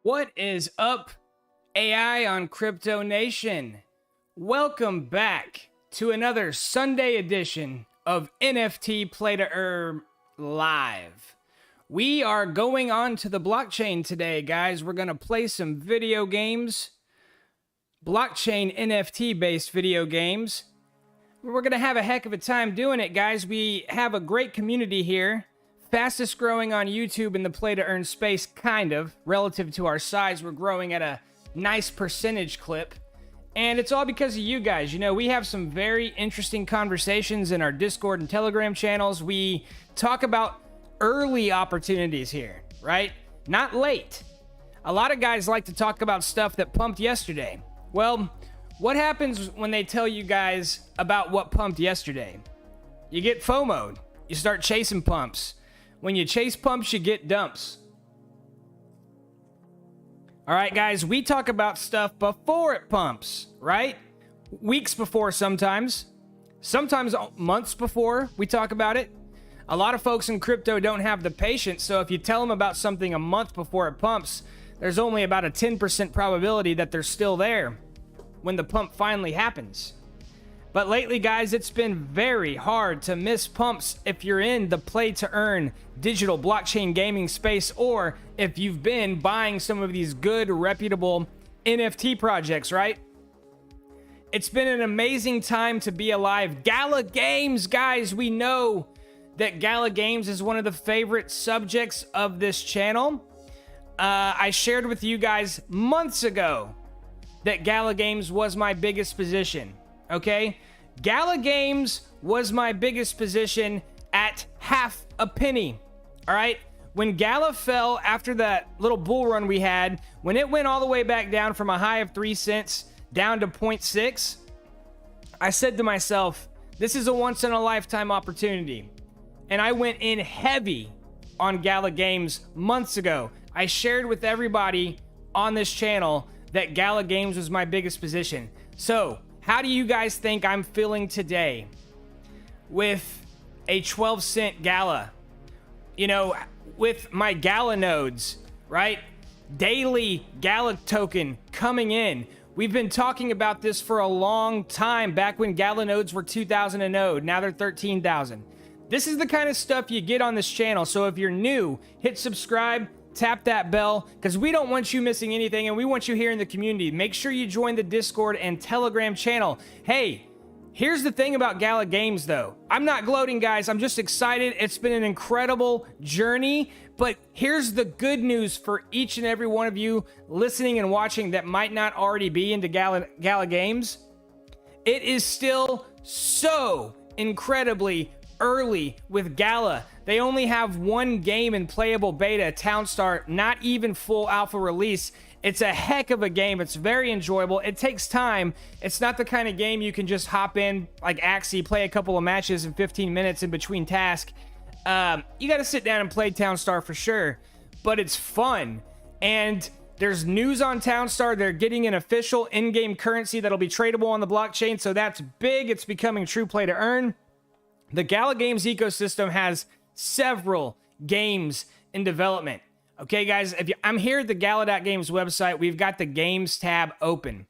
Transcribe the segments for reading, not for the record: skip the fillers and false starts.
What is up, AI on Crypto Nation? Welcome back to another Sunday edition of NFT Play to Earn Live. We are going on to the blockchain today, guys. We're going to play some video games, blockchain NFT based video games. We're going to have a heck of a time doing it, guys. We have a great community here. Fastest growing on YouTube in the play to earn space, kind of, relative to our size. We're growing at a nice percentage clip. And it's all because of you guys. You know, we have some very interesting conversations in our Discord and Telegram channels. We talk about early opportunities here, right? Not late. A lot of guys like to talk about stuff that pumped yesterday. Well, what happens when they tell you guys about what pumped yesterday? You get FOMO'd. You start chasing pumps. When you chase pumps, you get dumps. All right, guys, we talk about stuff before it pumps, right? Weeks before sometimes months before we talk about it. A lot of folks in crypto don't have the patience, so if you tell them about something a month before it pumps, there's only about a 10% probability that they're still there when the pump finally happens. But lately, guys, it's been very hard to miss pumps if you're in the play-to-earn digital blockchain gaming space, or if you've been buying some of these good, reputable NFT projects, right? It's been an amazing time to be alive. Gala Games, guys, we know that Gala Games is one of the favorite subjects of this channel. I shared with you guys months ago that Gala Games was my biggest position. Okay, Gala Games was my biggest position at half a penny. All right, when Gala fell after that little bull run we had, when it went all the way back down from a high of 3 cents down to 0.6, I said to myself, this is a once in a lifetime opportunity. And I went in heavy on Gala Games months ago. I shared with everybody on this channel that Gala Games was my biggest position. So how do you guys think I'm feeling today with a 12-cent Gala? You know, with my Gala nodes, right? Daily Gala token coming in. We've been talking about this for a long time, back when Gala nodes were 2,000 a node. Now they're 13,000. This is the kind of stuff you get on this channel. So if you're new, hit subscribe. Tap that bell, because we don't want you missing anything, and we want you here in the community. Make sure you join the Discord and Telegram channel. Hey, here's the thing about Gala Games, though. I'm not gloating, guys. I'm just excited. It's been an incredible journey, but here's the good news for each and every one of you listening and watching that might not already be into Gala Games. It is still so incredibly early with Gala. They only have one game in playable beta, Townstar, not even full alpha release. It's a heck of a game. It's very enjoyable. It takes time. It's not the kind of game you can just hop in like Axie, play a couple of matches in 15 minutes in between tasks. You got to sit down and play Townstar for sure, but it's fun. And there's news on Townstar. They're getting an official in-game currency that'll be tradable on the blockchain, so that's big. It's becoming true play to earn. The Gala Games ecosystem has several games in development. Okay, guys, I'm here at the Gala.games website. We've got the games tab open.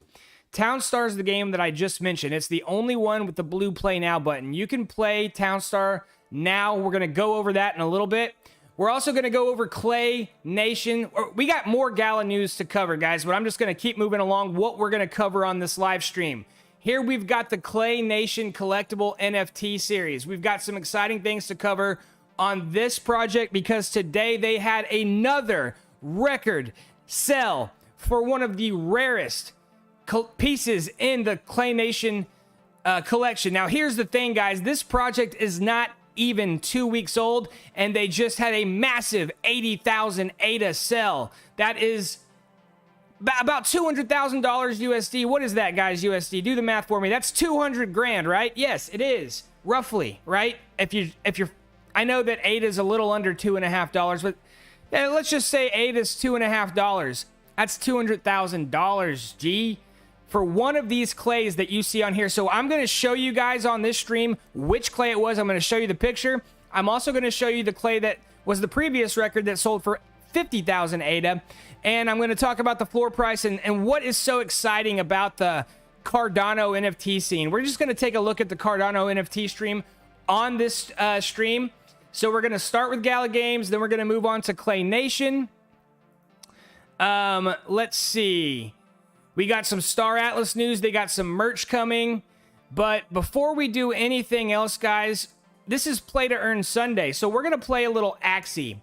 Townstar is the game that I just mentioned. It's the only one with the blue play now button. You can play Townstar now. We're going to go over that in a little bit. We're also going to go over Clay Nation. We got more Gala news to cover, guys, but I'm just going to keep moving along what we're going to cover on this live stream. Here we've got the Clay Nation collectible NFT series. We've got some exciting things to cover on this project because today they had another record sell for one of the rarest pieces in the Clay Nation collection. Now, here's the thing, guys. This project is not even 2 weeks old, and they just had a massive 80,000 ADA sell. That is about $200,000 USD. What is that, guys, USD? Do the math for me. That's 200 grand, right? Yes, it is. Roughly, right? If you're, I know that ADA is a little under $2.50, but let's just say ADA is $2.50. That's $200,000, G, for one of these clays that you see on here. So I'm going to show you guys on this stream which clay it was. I'm going to show you the picture. I'm also going to show you the clay that was the previous record that sold for 50,000 ADA. And I'm going to talk about the floor price and what is so exciting about the Cardano NFT scene. We're just going to take a look at the Cardano NFT stream on this stream. So we're going to start with Gala Games, then we're going to move on to Clay Nation. Let's see. We got some Star Atlas news. They got some merch coming. But before we do anything else, guys, this is Play to Earn Sunday. So we're going to play a little Axie.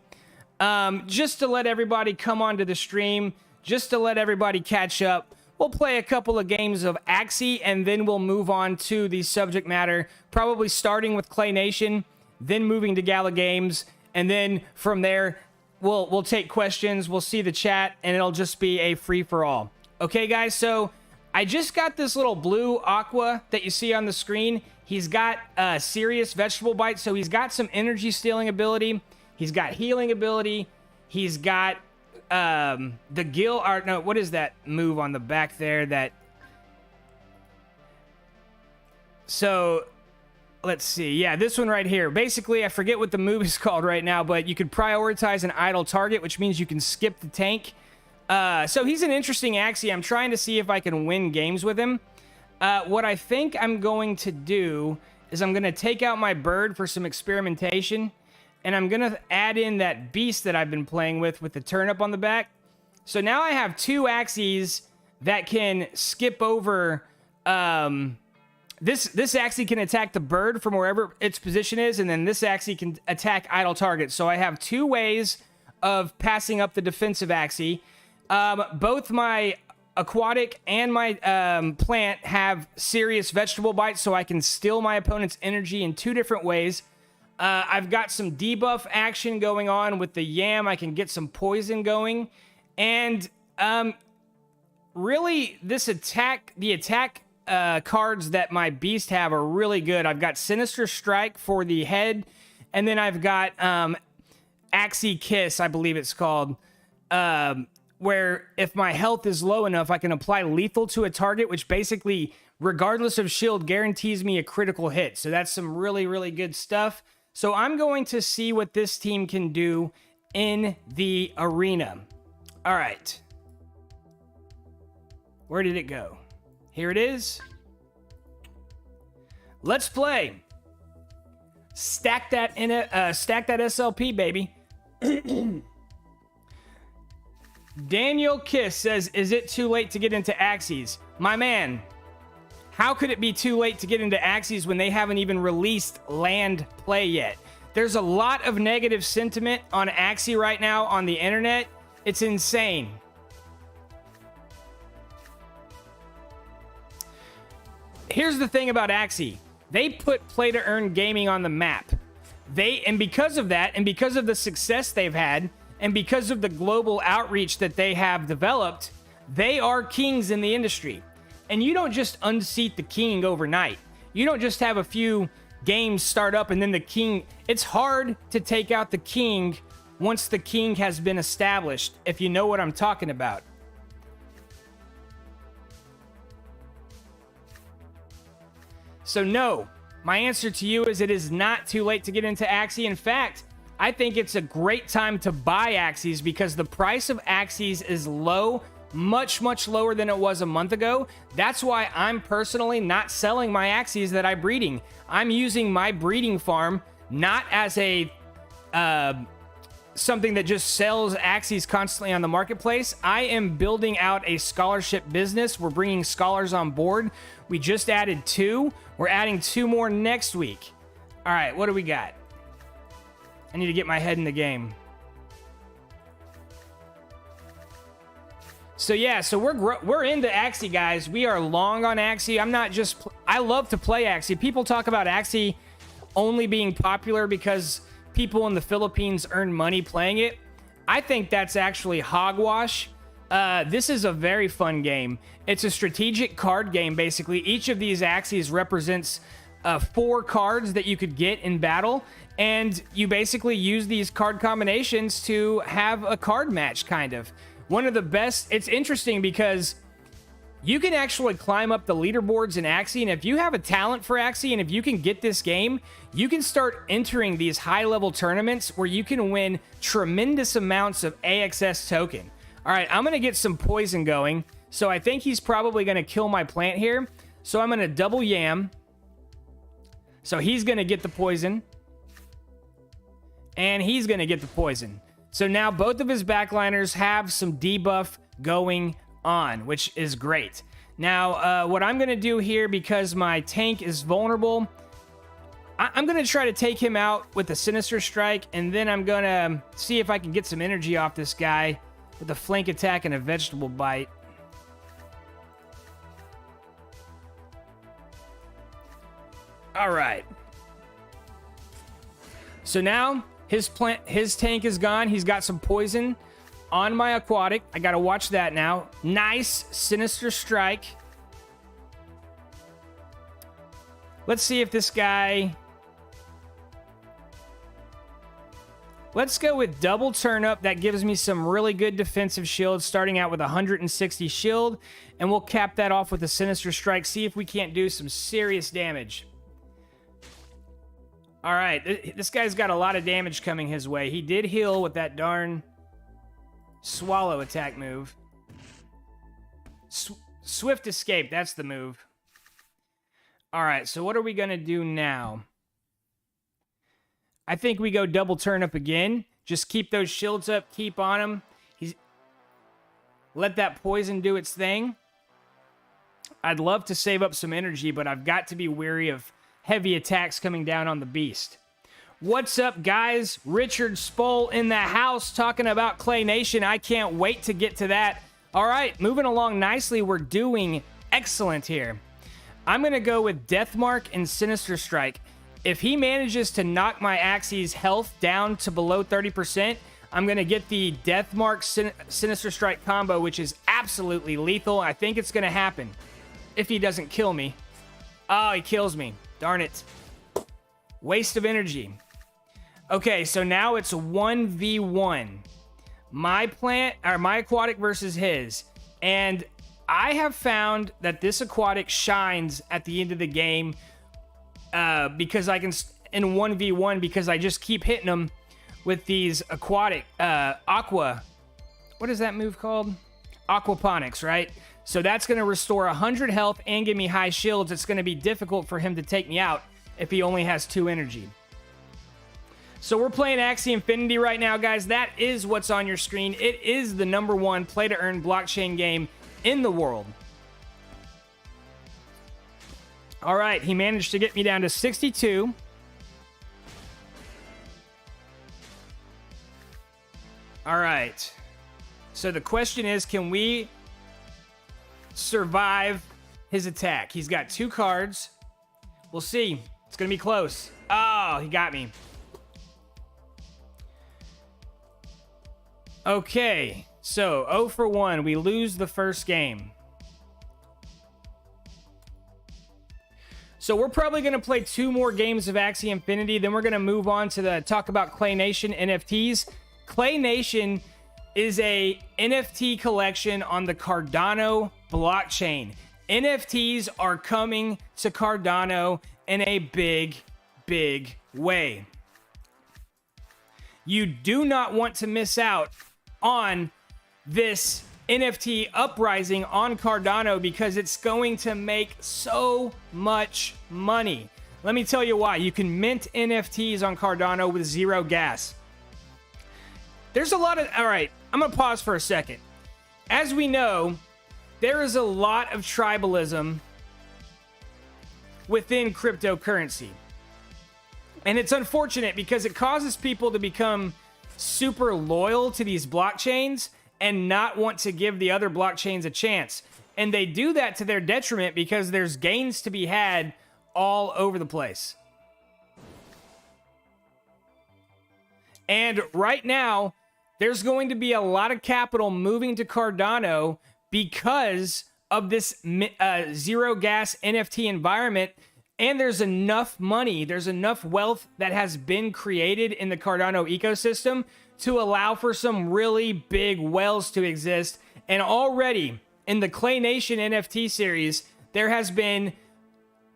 Just to let everybody come onto the stream, just to let everybody catch up. We'll play a couple of games of Axie, and then we'll move on to the subject matter, probably starting with Clay Nation, then moving to Gala Games, and then from there, we'll take questions, we'll see the chat, and it'll just be a free-for-all. Okay, guys, so I just got this little blue aqua that you see on the screen. He's got serious vegetable bite, so he's got some energy stealing ability. He's got healing ability. He's got the gill art. No, what is that move on the back there? That. So let's see. Yeah, this one right here. Basically, I forget what the move is called right now, but you could prioritize an idle target, which means you can skip the tank. So he's an interesting Axie. I'm trying to see if I can win games with him. What I think I'm going to do is I'm going to take out my bird for some experimentation, and I'm going to add in that beast that I've been playing with the turnip on the back. So now I have two Axies that can skip over. This Axie can attack the bird from wherever its position is, and then this Axie can attack idle targets. So I have two ways of passing up the defensive Axie. Both my aquatic and my plant have serious vegetable bites, so I can steal my opponent's energy in two different ways. I've got some debuff action going on with the yam. I can get some poison going. And really, the attack cards that my beast have are really good. I've got Sinister Strike for the head, and then I've got Axie Kiss, I believe it's called, where if my health is low enough, I can apply lethal to a target, which basically, regardless of shield, guarantees me a critical hit. So that's some really, really good stuff. So I'm going to see what this team can do in the arena. All right. Where did it go? Here it is. Let's play. Stack that SLP, baby. Daniel Kiss says, is it too late to get into Axies? My man, how could it be too late to get into Axies when they haven't even released land play yet? There's a lot of negative sentiment on Axie right now on the internet. It's insane. Here's the thing about Axie. They put play to earn gaming on the map. And because of that, and because of the success they've had, and because of the global outreach that they have developed, they are kings in the industry. And you don't just unseat the king overnight. You don't just have a few games start up and then the king. It's hard to take out the king once the king has been established, if you know what I'm talking about. So no, my answer to you is it is not too late to get into Axie. In fact, I think it's a great time to buy Axies because the price of Axies is low, much, much lower than it was a month ago. That's why I'm personally not selling my Axies that I'm breeding. I'm using my breeding farm not as a something that just sells Axies constantly on the marketplace. I am building out a scholarship business. We're bringing scholars on board. We just added 2. We're adding 2 more next week. All right, what do we got? I need to get my head in the game. So yeah, so we're into Axie, guys. We are long on Axie. I'm not just... I love to play Axie. People talk about Axie only being popular because people in the Philippines earn money playing it. I think that's actually hogwash. This is a very fun game. It's a strategic card game, basically. Each of these Axies represents 4 cards that you could get in battle, and you basically use these card combinations to have a card match, kind of. One of the best... It's interesting because You can actually climb up the leaderboards in Axie, and if you have a talent for Axie, and if you can get this game, you can start entering these high-level tournaments where you can win tremendous amounts of AXS token. All right, I'm going to get some poison going, so I think he's probably going to kill my plant here, so I'm going to double yam. So he's going to get the poison, and he's going to get the poison. So now both of his backliners have some debuff going on, which is great. Now, what I'm going to do here, because my tank is vulnerable, I'm going to try to take him out with a Sinister Strike, and then I'm going to see if I can get some energy off this guy with a flank attack and a vegetable bite. All right. So now his tank is gone. He's got some poison on my aquatic. I gotta watch that now. Nice Sinister Strike. Let's see if this guy... Let's go with double turnip. That gives me some really good defensive shield, starting out with 160 shield. And we'll cap that off with a Sinister Strike. See if we can't do some serious damage. All right, this guy's got a lot of damage coming his way. He did heal with that darn swallow attack move. Swift escape, that's the move. All right, so what are we going to do now? I think we go double turnip again. Just keep those shields up, keep on him. Let that poison do its thing. I'd love to save up some energy, but I've got to be wary of heavy attacks coming down on the beast. What's up, guys? Richard Spoll in the house talking about Clay Nation. I can't wait to get to that. All right, moving along nicely. We're doing excellent here. I'm going to go with Deathmark and Sinister Strike. If he manages to knock my Axie's health down to below 30%, I'm going to get the Deathmark Sinister Strike combo, which is absolutely lethal. I think it's going to happen if he doesn't kill me. Oh, he kills me. Darn it. Waste of energy. Okay, so now it's 1v1. My plant, or my aquatic versus his. And I have found that this aquatic shines at the end of the game because I can, in 1v1, because I just keep hitting them with these aquatic, aqua. What is that move called? Aquaponics, right? So that's going to restore 100 health and give me high shields. It's going to be difficult for him to take me out if he only has 2 energy. So we're playing Axie Infinity right now, guys. That is what's on your screen. It is the #1 play-to-earn blockchain game in the world. All right, he managed to get me down to 62. All right. So the question is, can we survive his attack? He's got 2 cards. We'll see. It's going to be close. Oh, he got me. Okay, so 0 for 1. We lose the first game. So we're probably going to play 2 more games of Axie Infinity. Then we're going to move on to talk about Clay Nation NFTs. Clay Nation is a NFT collection on the Cardano blockchain. NFTs are coming to Cardano in a big, big way. You do not want to miss out on this NFT uprising on Cardano because it's going to make so much money. Let me tell you why. You can mint NFTs on Cardano with 0 gas. There's a lot of... All right, I'm going to pause for a second. As we know, there is a lot of tribalism within cryptocurrency. And it's unfortunate because it causes people to become super loyal to these blockchains and not want to give the other blockchains a chance. And they do that to their detriment because there's gains to be had all over the place. And right now, there's going to be a lot of capital moving to Cardano because of this 0 gas NFT environment. And there's enough money, there's enough wealth that has been created in the Cardano ecosystem to allow for some really big whales to exist. And already in the Clay Nation NFT series, there has been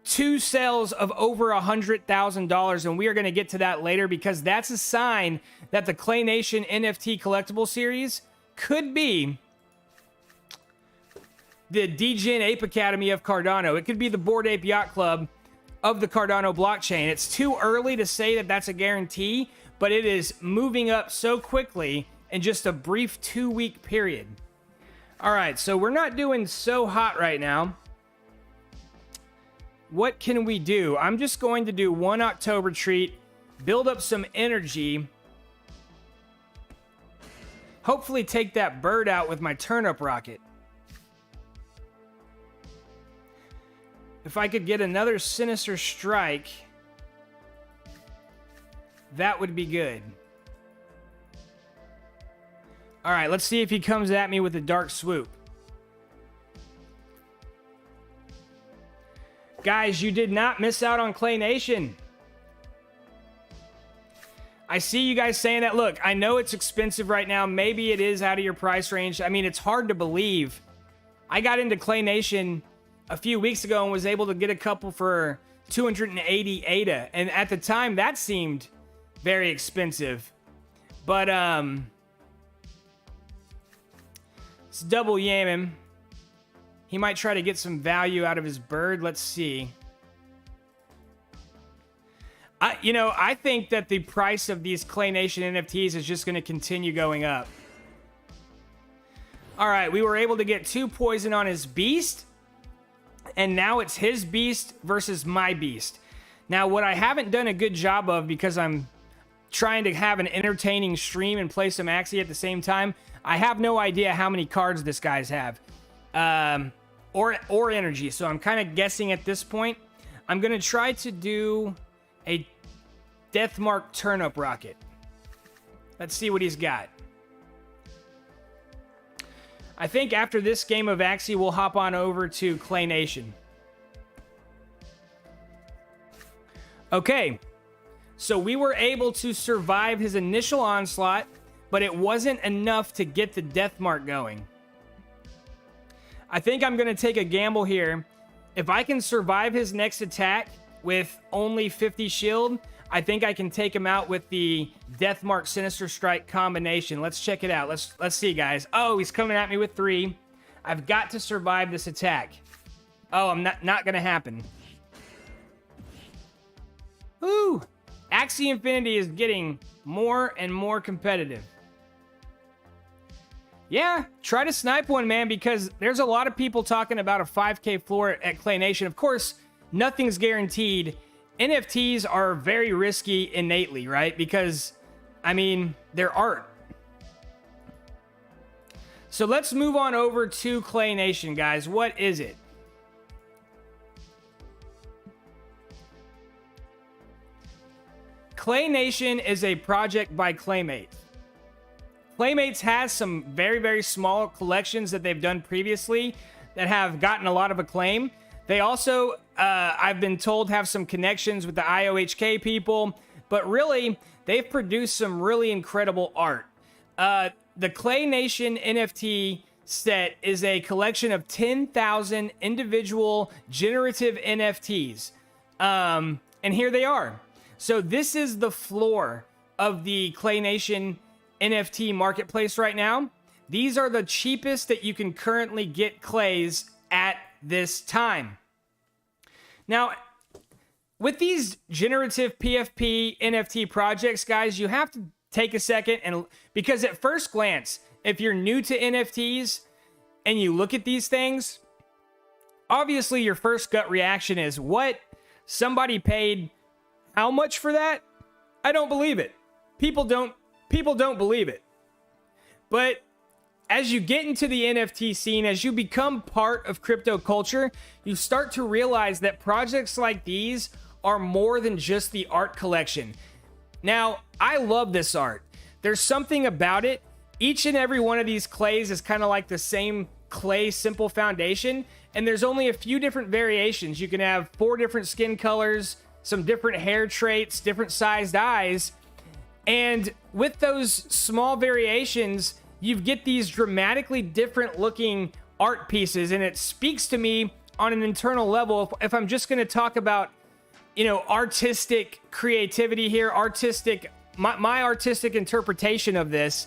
2 sales of over $100,000, and we are going to get to that later because that's a sign that the Clay Nation NFT collectible series could be the DGen Ape Academy of Cardano. It could be the Bored Ape Yacht Club of the Cardano blockchain. It's too early to say that that's a guarantee, but it is moving up so quickly in just a brief 2-week period. All right, so we're not doing so hot right now. What can we do? I'm just going to do one October treat, build up some energy, hopefully take that bird out with my turnip rocket. If I could get another Sinister Strike, that would be good. All right, let's see if he comes at me with a Dark Swoop. Guys, you did not miss out on Clay Nation. I see you guys saying that. Look, I know it's expensive right now. Maybe it is out of your price range. I mean, it's hard to believe. I got into Clay Nation a few weeks ago and was able to get a couple for 280 ADA. And at the time, that seemed very expensive. But, it's double yamming. He might try to get some value out of his bird. Let's see. I think that the price of these Clay Nation NFTs is just going to continue going up. All right, we were able to get 2 poison on his beast. And now it's his beast versus my beast. Now, what I haven't done a good job of, because I'm trying to have an entertaining stream and play some Axie at the same time, I have no idea how many cards this guy's have. Or energy. So I'm kind of guessing at this point. I'm going to try to do a Deathmark Turnip Rocket. Let's see what he's got. I think after this game of Axie, we'll hop on over to Clay Nation. Okay. So we were able to survive his initial onslaught, but it wasn't enough to get the Deathmark going. I think I'm going to take a gamble here. If I can survive his next attack with only 50 shield, I think I can take him out with the Deathmark Sinister Strike combination. Let's check it out. Let's see, guys. Oh, he's coming at me with 3. I've got to survive this attack. Oh, I'm not going to happen. Woo! Axie Infinity is getting more and more competitive. Yeah, try to snipe one, man, because there's a lot of people talking about a 5K floor at Clay Nation. Of course, nothing's guaranteed. NFTs are very risky innately, right? Because, I mean, they're art. So let's move on over to Clay Nation, guys. What is it? Clay Nation is a project by Claymates. Claymates has some very, very small collections that they've done previously that have gotten a lot of acclaim. They also, I've been told, have some connections with the IOHK people, but really, they've produced some really incredible art. The Clay Nation NFT set is a collection of 10,000 individual generative NFTs. And here they are. So this is the floor of the Clay Nation NFT marketplace right now. These are the cheapest that you can currently get clays at this time. Now, with these generative PFP NFT projects, guys, you have to take a second, and because at first glance, if you're new to NFTs and you look at these things, obviously your first gut reaction is, what? Somebody paid how much for that? I don't believe it. People don't believe it. But as you get into the NFT scene, as you become part of crypto culture, you start to realize that projects like these are more than just the art collection. Now, I love this art. There's something about it. Each and every one of these clays is kind of like the same clay simple foundation, and there's only a few different variations. You can have 4 different skin colors, some different hair traits, different sized eyes, and with those small variations, you get these dramatically different looking art pieces, and it speaks to me on an internal level. If I'm just going to talk about, you know, artistic creativity here, my artistic interpretation of this,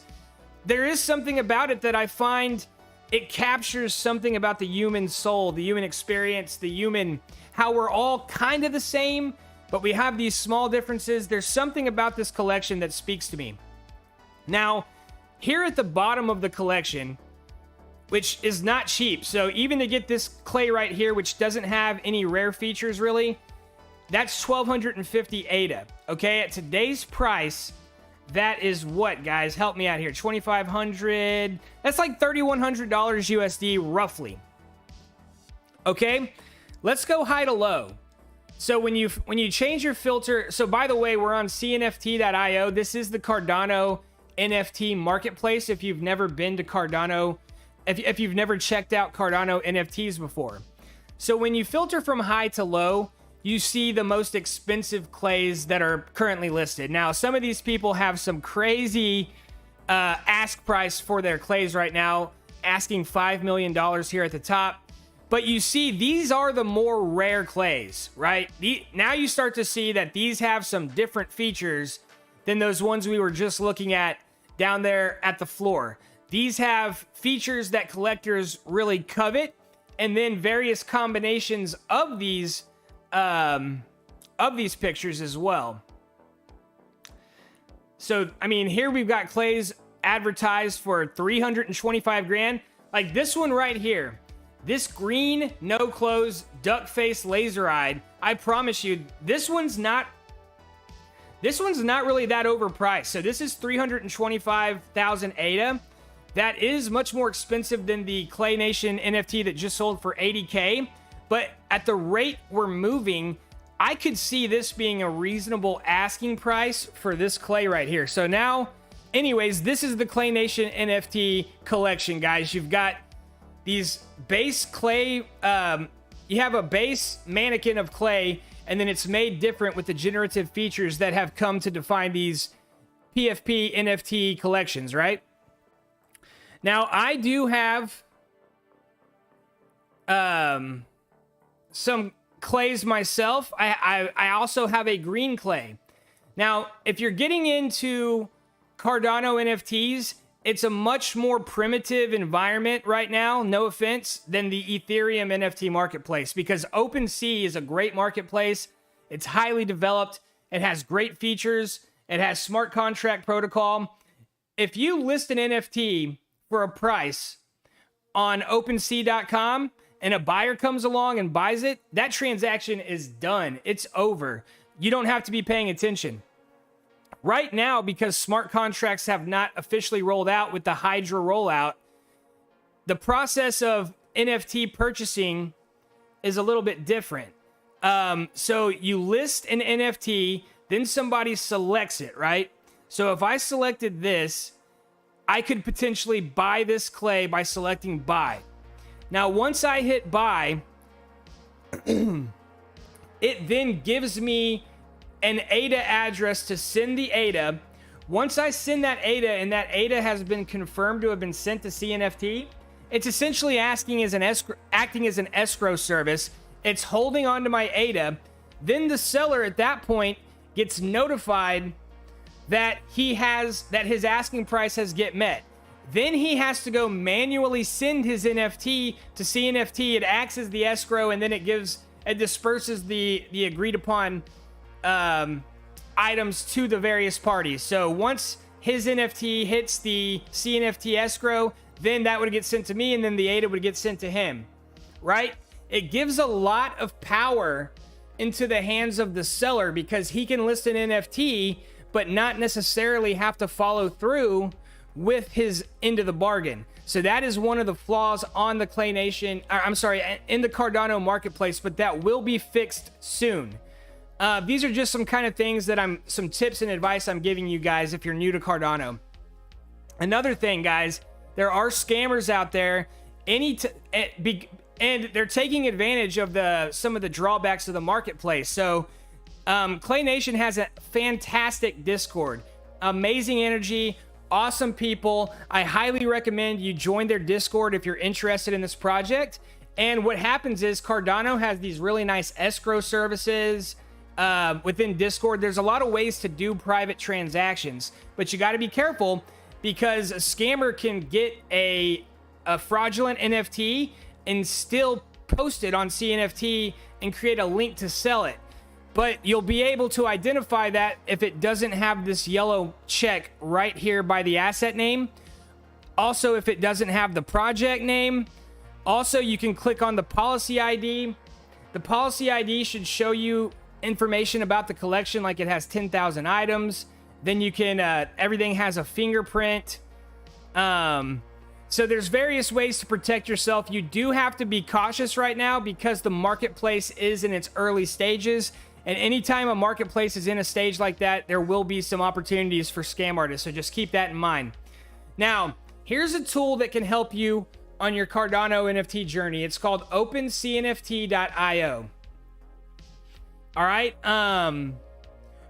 there is something about it that I find it captures something about the human soul, the human experience, how we're all kind of the same, but we have these small differences. There's something about this collection that speaks to me. Now, here at the bottom of the collection, which is not cheap, so even to get this clay right here, which doesn't have any rare features really, that's 1,250 ADA. Okay, at today's price, that is what, guys? Help me out here. 2,500. That's like $3,100 USD, roughly. Okay, let's go high to low. So when you change your filter, so by the way, we're on cnft.io. This is the Cardano NFT marketplace. If you've never been to Cardano, if you've never checked out Cardano NFTs before. So when you filter from high to low, you see the most expensive clays that are currently listed. Now, some of these people have some crazy ask price for their clays right now, asking $5 million here at the top. But you see, these are the more rare clays, right? Now you start to see that these have some different features than those ones we were just looking at down there at the floor. These have features that collectors really covet, and then various combinations of these pictures as well. So, I mean, here we've got clays advertised for 325 grand. Like this one right here. This green, no clothes, duck face, laser eyed. I promise you, this one's not really that overpriced. So this is 325,000 ADA. That is much more expensive than the Clay Nation NFT that just sold for 80K. But at the rate we're moving, I could see this being a reasonable asking price for this clay right here. So now, anyways, this is the Clay Nation NFT collection, guys. You've got these base clay, you have a base mannequin of clay, and then it's made different with the generative features that have come to define these PFP NFT collections, right? Now, I do have some clays myself. I also have a green clay. Now, if you're getting into Cardano NFTs, it's a much more primitive environment right now, no offense, than the Ethereum NFT marketplace, because OpenSea is a great marketplace. It's highly developed. It has great features. It has smart contract protocol. If you list an NFT for a price on OpenSea.com and a buyer comes along and buys it, that transaction is done. It's over. You don't have to be paying attention. Right now, because smart contracts have not officially rolled out with the Hydra rollout, the process of NFT purchasing is a little bit different. So you list an NFT, then somebody selects it, right? So if I selected this, I could potentially buy this clay by selecting buy. Now, once I hit buy, it then gives me an ADA address to send the ADA. Once I send that ADA and that ADA has been confirmed to have been sent to CNFT, it's essentially acting as an escrow service. It's holding onto my ADA. Then the seller at that point gets notified that his asking price has get met. Then he has to go manually send his NFT to CNFT. It acts as the escrow, and then it disperses the agreed upon items to the various parties. So once his NFT hits the CNFT escrow, then that would get sent to me, and then the ADA would get sent to him, right? It gives a lot of power into the hands of the seller, because he can list an NFT but not necessarily have to follow through with his end of the bargain. So that is one of the flaws on the Clay Nation, in the Cardano marketplace, but that will be fixed soon. These are just some kind of things that some tips and advice I'm giving you guys if you're new to Cardano. Another thing, guys, there are scammers out there, and they're taking advantage of some of the drawbacks of the marketplace. So Clay Nation has a fantastic Discord, amazing energy, Awesome people. I highly recommend you join their Discord if you're interested in this project. And what happens is Cardano has these really nice escrow services within Discord. There's a lot of ways to do private transactions, but you got to be careful because a scammer can get a fraudulent NFT and still post it on CNFT and create a link to sell it. But you'll be able to identify that if it doesn't have this yellow check right here by the asset name. Also, if it doesn't have the project name. Also, you can click on the policy ID. The policy ID should show you information about the collection, like it has 10,000 items. Then you can, everything has a fingerprint. So there's various ways to protect yourself. You do have to be cautious right now because the marketplace is in its early stages. And anytime a marketplace is in a stage like that, there will be some opportunities for scam artists. So just keep that in mind. Now, here's a tool that can help you on your Cardano NFT journey. It's called OpenCNFT.io. All right.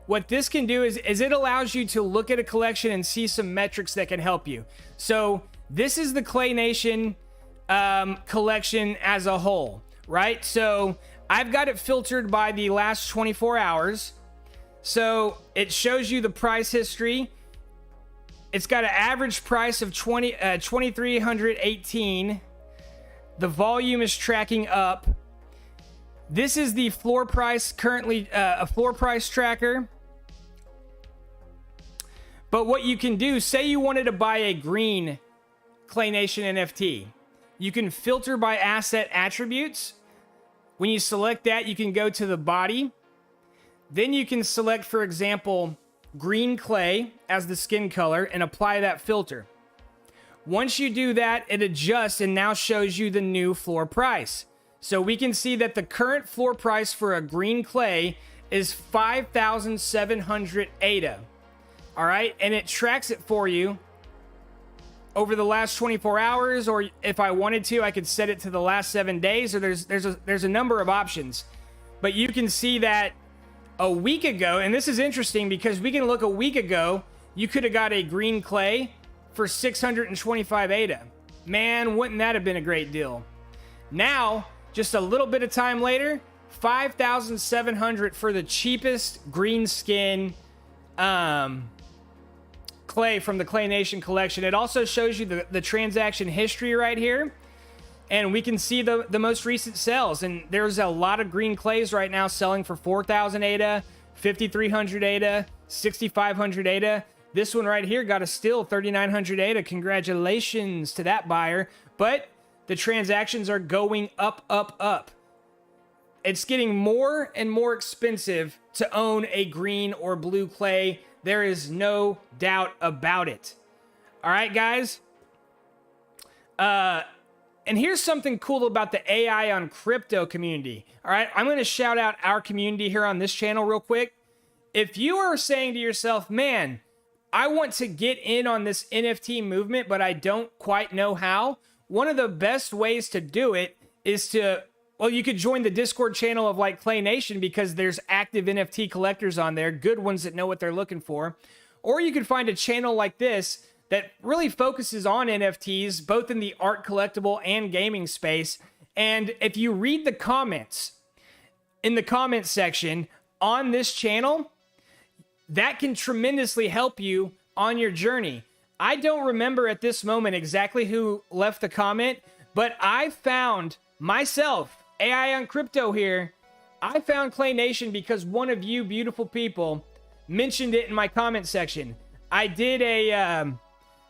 What this can do is it allows you to look at a collection and see some metrics that can help you. So this is the Clay Nation collection as a whole, right? So I've got it filtered by the last 24 hours. So it shows you the price history. It's got an average price of 2,318. The volume is tracking up. This is the floor price, currently a floor price tracker. But what you can do, say you wanted to buy a green Clay Nation NFT. You can filter by asset attributes. When you select that, you can go to the body. Then you can select, for example, green clay as the skin color and apply that filter. Once you do that, it adjusts and now shows you the new floor price. So we can see that the current floor price for a green clay is 5,700 ADA. All right, and it tracks it for you over the last 24 hours, or if I wanted to, I could set it to the last 7 days, or there's a number of options. But you can see that a week ago, and this is interesting because we can look a week ago, you could have got a green clay for 625 ADA. Man, wouldn't that have been a great deal? Now, just a little bit of time later, 5,700 for the cheapest green skin clay from the Clay Nation collection. It also shows you the transaction history right here. And we can see the most recent sales. And there's a lot of green clays right now selling for 4,000 ADA, 5,300 ADA, 6,500 ADA. This one right here got a still 3,900 ADA. Congratulations to that buyer. But the transactions are going up, up, up. It's getting more and more expensive to own a green or blue clay. There is no doubt about it. All right, guys. And here's something cool about the AI on crypto community. All right, I'm going to shout out our community here on this channel real quick. If you are saying to yourself, man, I want to get in on this NFT movement, but I don't quite know how, one of the best ways to do it is to, well, you could join the Discord channel of like Clay Nation because there's active NFT collectors on there, good ones that know what they're looking for. Or you could find a channel like this that really focuses on NFTs, both in the art collectible and gaming space. And if you read the comments in the comments section on this channel, that can tremendously help you on your journey. I don't remember at this moment exactly who left the comment, but I found myself, AI on Crypto here, I found Clay Nation because one of you beautiful people mentioned it in my comment section. I did a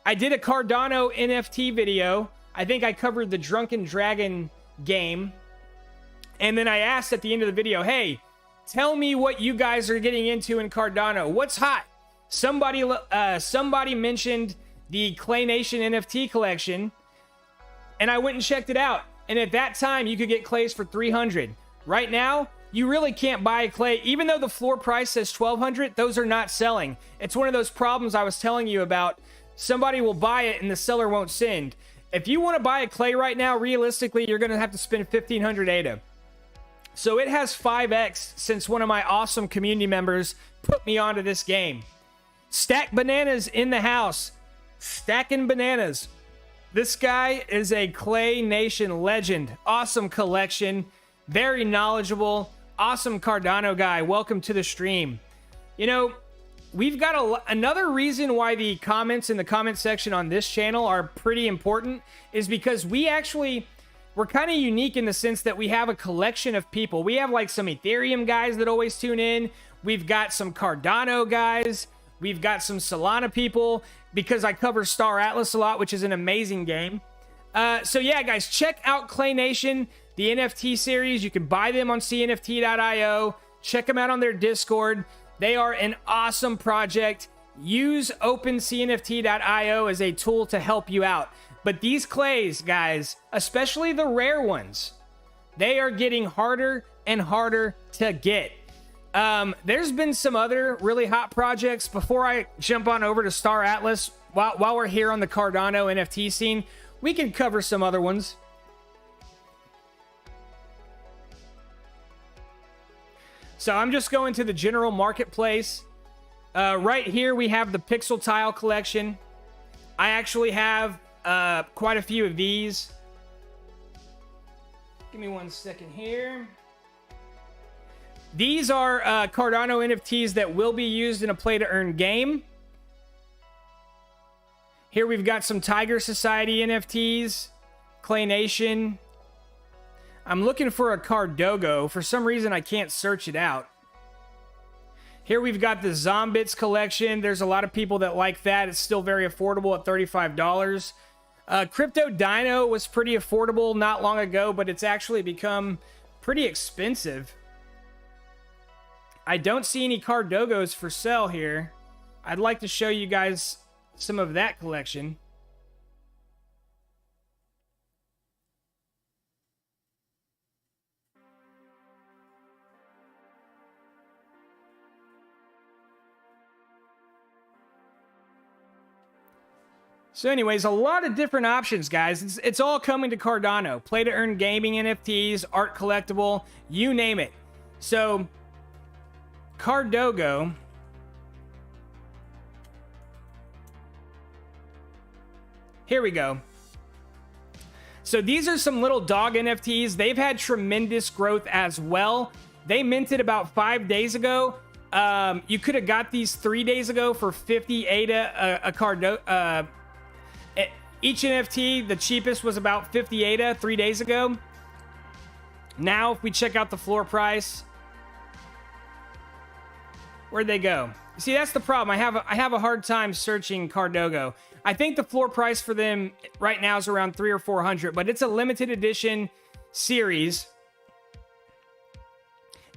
Cardano NFT video. I think I covered the Drunken Dragon game. And then I asked at the end of the video, hey, tell me what you guys are getting into in Cardano. What's hot? Somebody mentioned the Clay Nation NFT collection, and I went and checked it out. And at that time, you could get clays for 300. Right now, you really can't buy a clay. Even though the floor price says 1,200, those are not selling. It's one of those problems I was telling you about. Somebody will buy it and the seller won't send. If you want to buy a clay right now, realistically, you're going to have to spend 1,500 ADA. So it has 5x since one of my awesome community members put me onto this game. Stack Bananas in the house. Stacking Bananas. This guy is a Clay Nation legend. Awesome collection. Very knowledgeable. Awesome Cardano guy. Welcome to the stream. You know, we've got another reason why the comments in the comment section on this channel are pretty important is because we're kind of unique in the sense that we have a collection of people. We have like some Ethereum guys that always tune in. We've got some Cardano guys. We've got some Solana people because I cover Star Atlas a lot, which is an amazing game. So yeah, guys, check out Clay Nation, the NFT series. You can buy them on cnft.io. Check them out on their Discord. They are an awesome project. Use opencnft.io as a tool to help you out. But these clays, guys, especially the rare ones, they are getting harder and harder to get. There's been some other really hot projects. Before I jump on over to Star Atlas, while we're here on the Cardano NFT scene, we can cover some other ones. So I'm just going to the general marketplace. Right here, we have the Pixel Tile collection. I actually have quite a few of these. Give me 1 second here. These are Cardano NFTs that will be used in a play-to-earn game. Here we've got some Tiger Society NFTs, Clay Nation. I'm looking for a Cardogo. For some reason, I can't search it out. Here we've got the Zombits collection. There's a lot of people that like that. It's still very affordable at $35. Crypto Dino was pretty affordable not long ago, but it's actually become pretty expensive. I don't see any Cardogos for sale here. I'd like to show you guys some of that collection. So anyways, a lot of different options, guys. It's all coming to Cardano. Play to earn gaming NFTs, art collectible, you name it. So Cardogo. Here we go. So these are some little dog NFTs. They've had tremendous growth as well. They minted about 5 days ago. You could have got these 3 days ago for 50 ADA a Cardo. Each NFT, the cheapest was about 50 ADA 3 days ago. Now, if we check out the floor price, where'd they go? See, that's the problem. I have a hard time searching Cardogo. I think the floor price for them right now is around 300 or 400, but it's a limited edition series.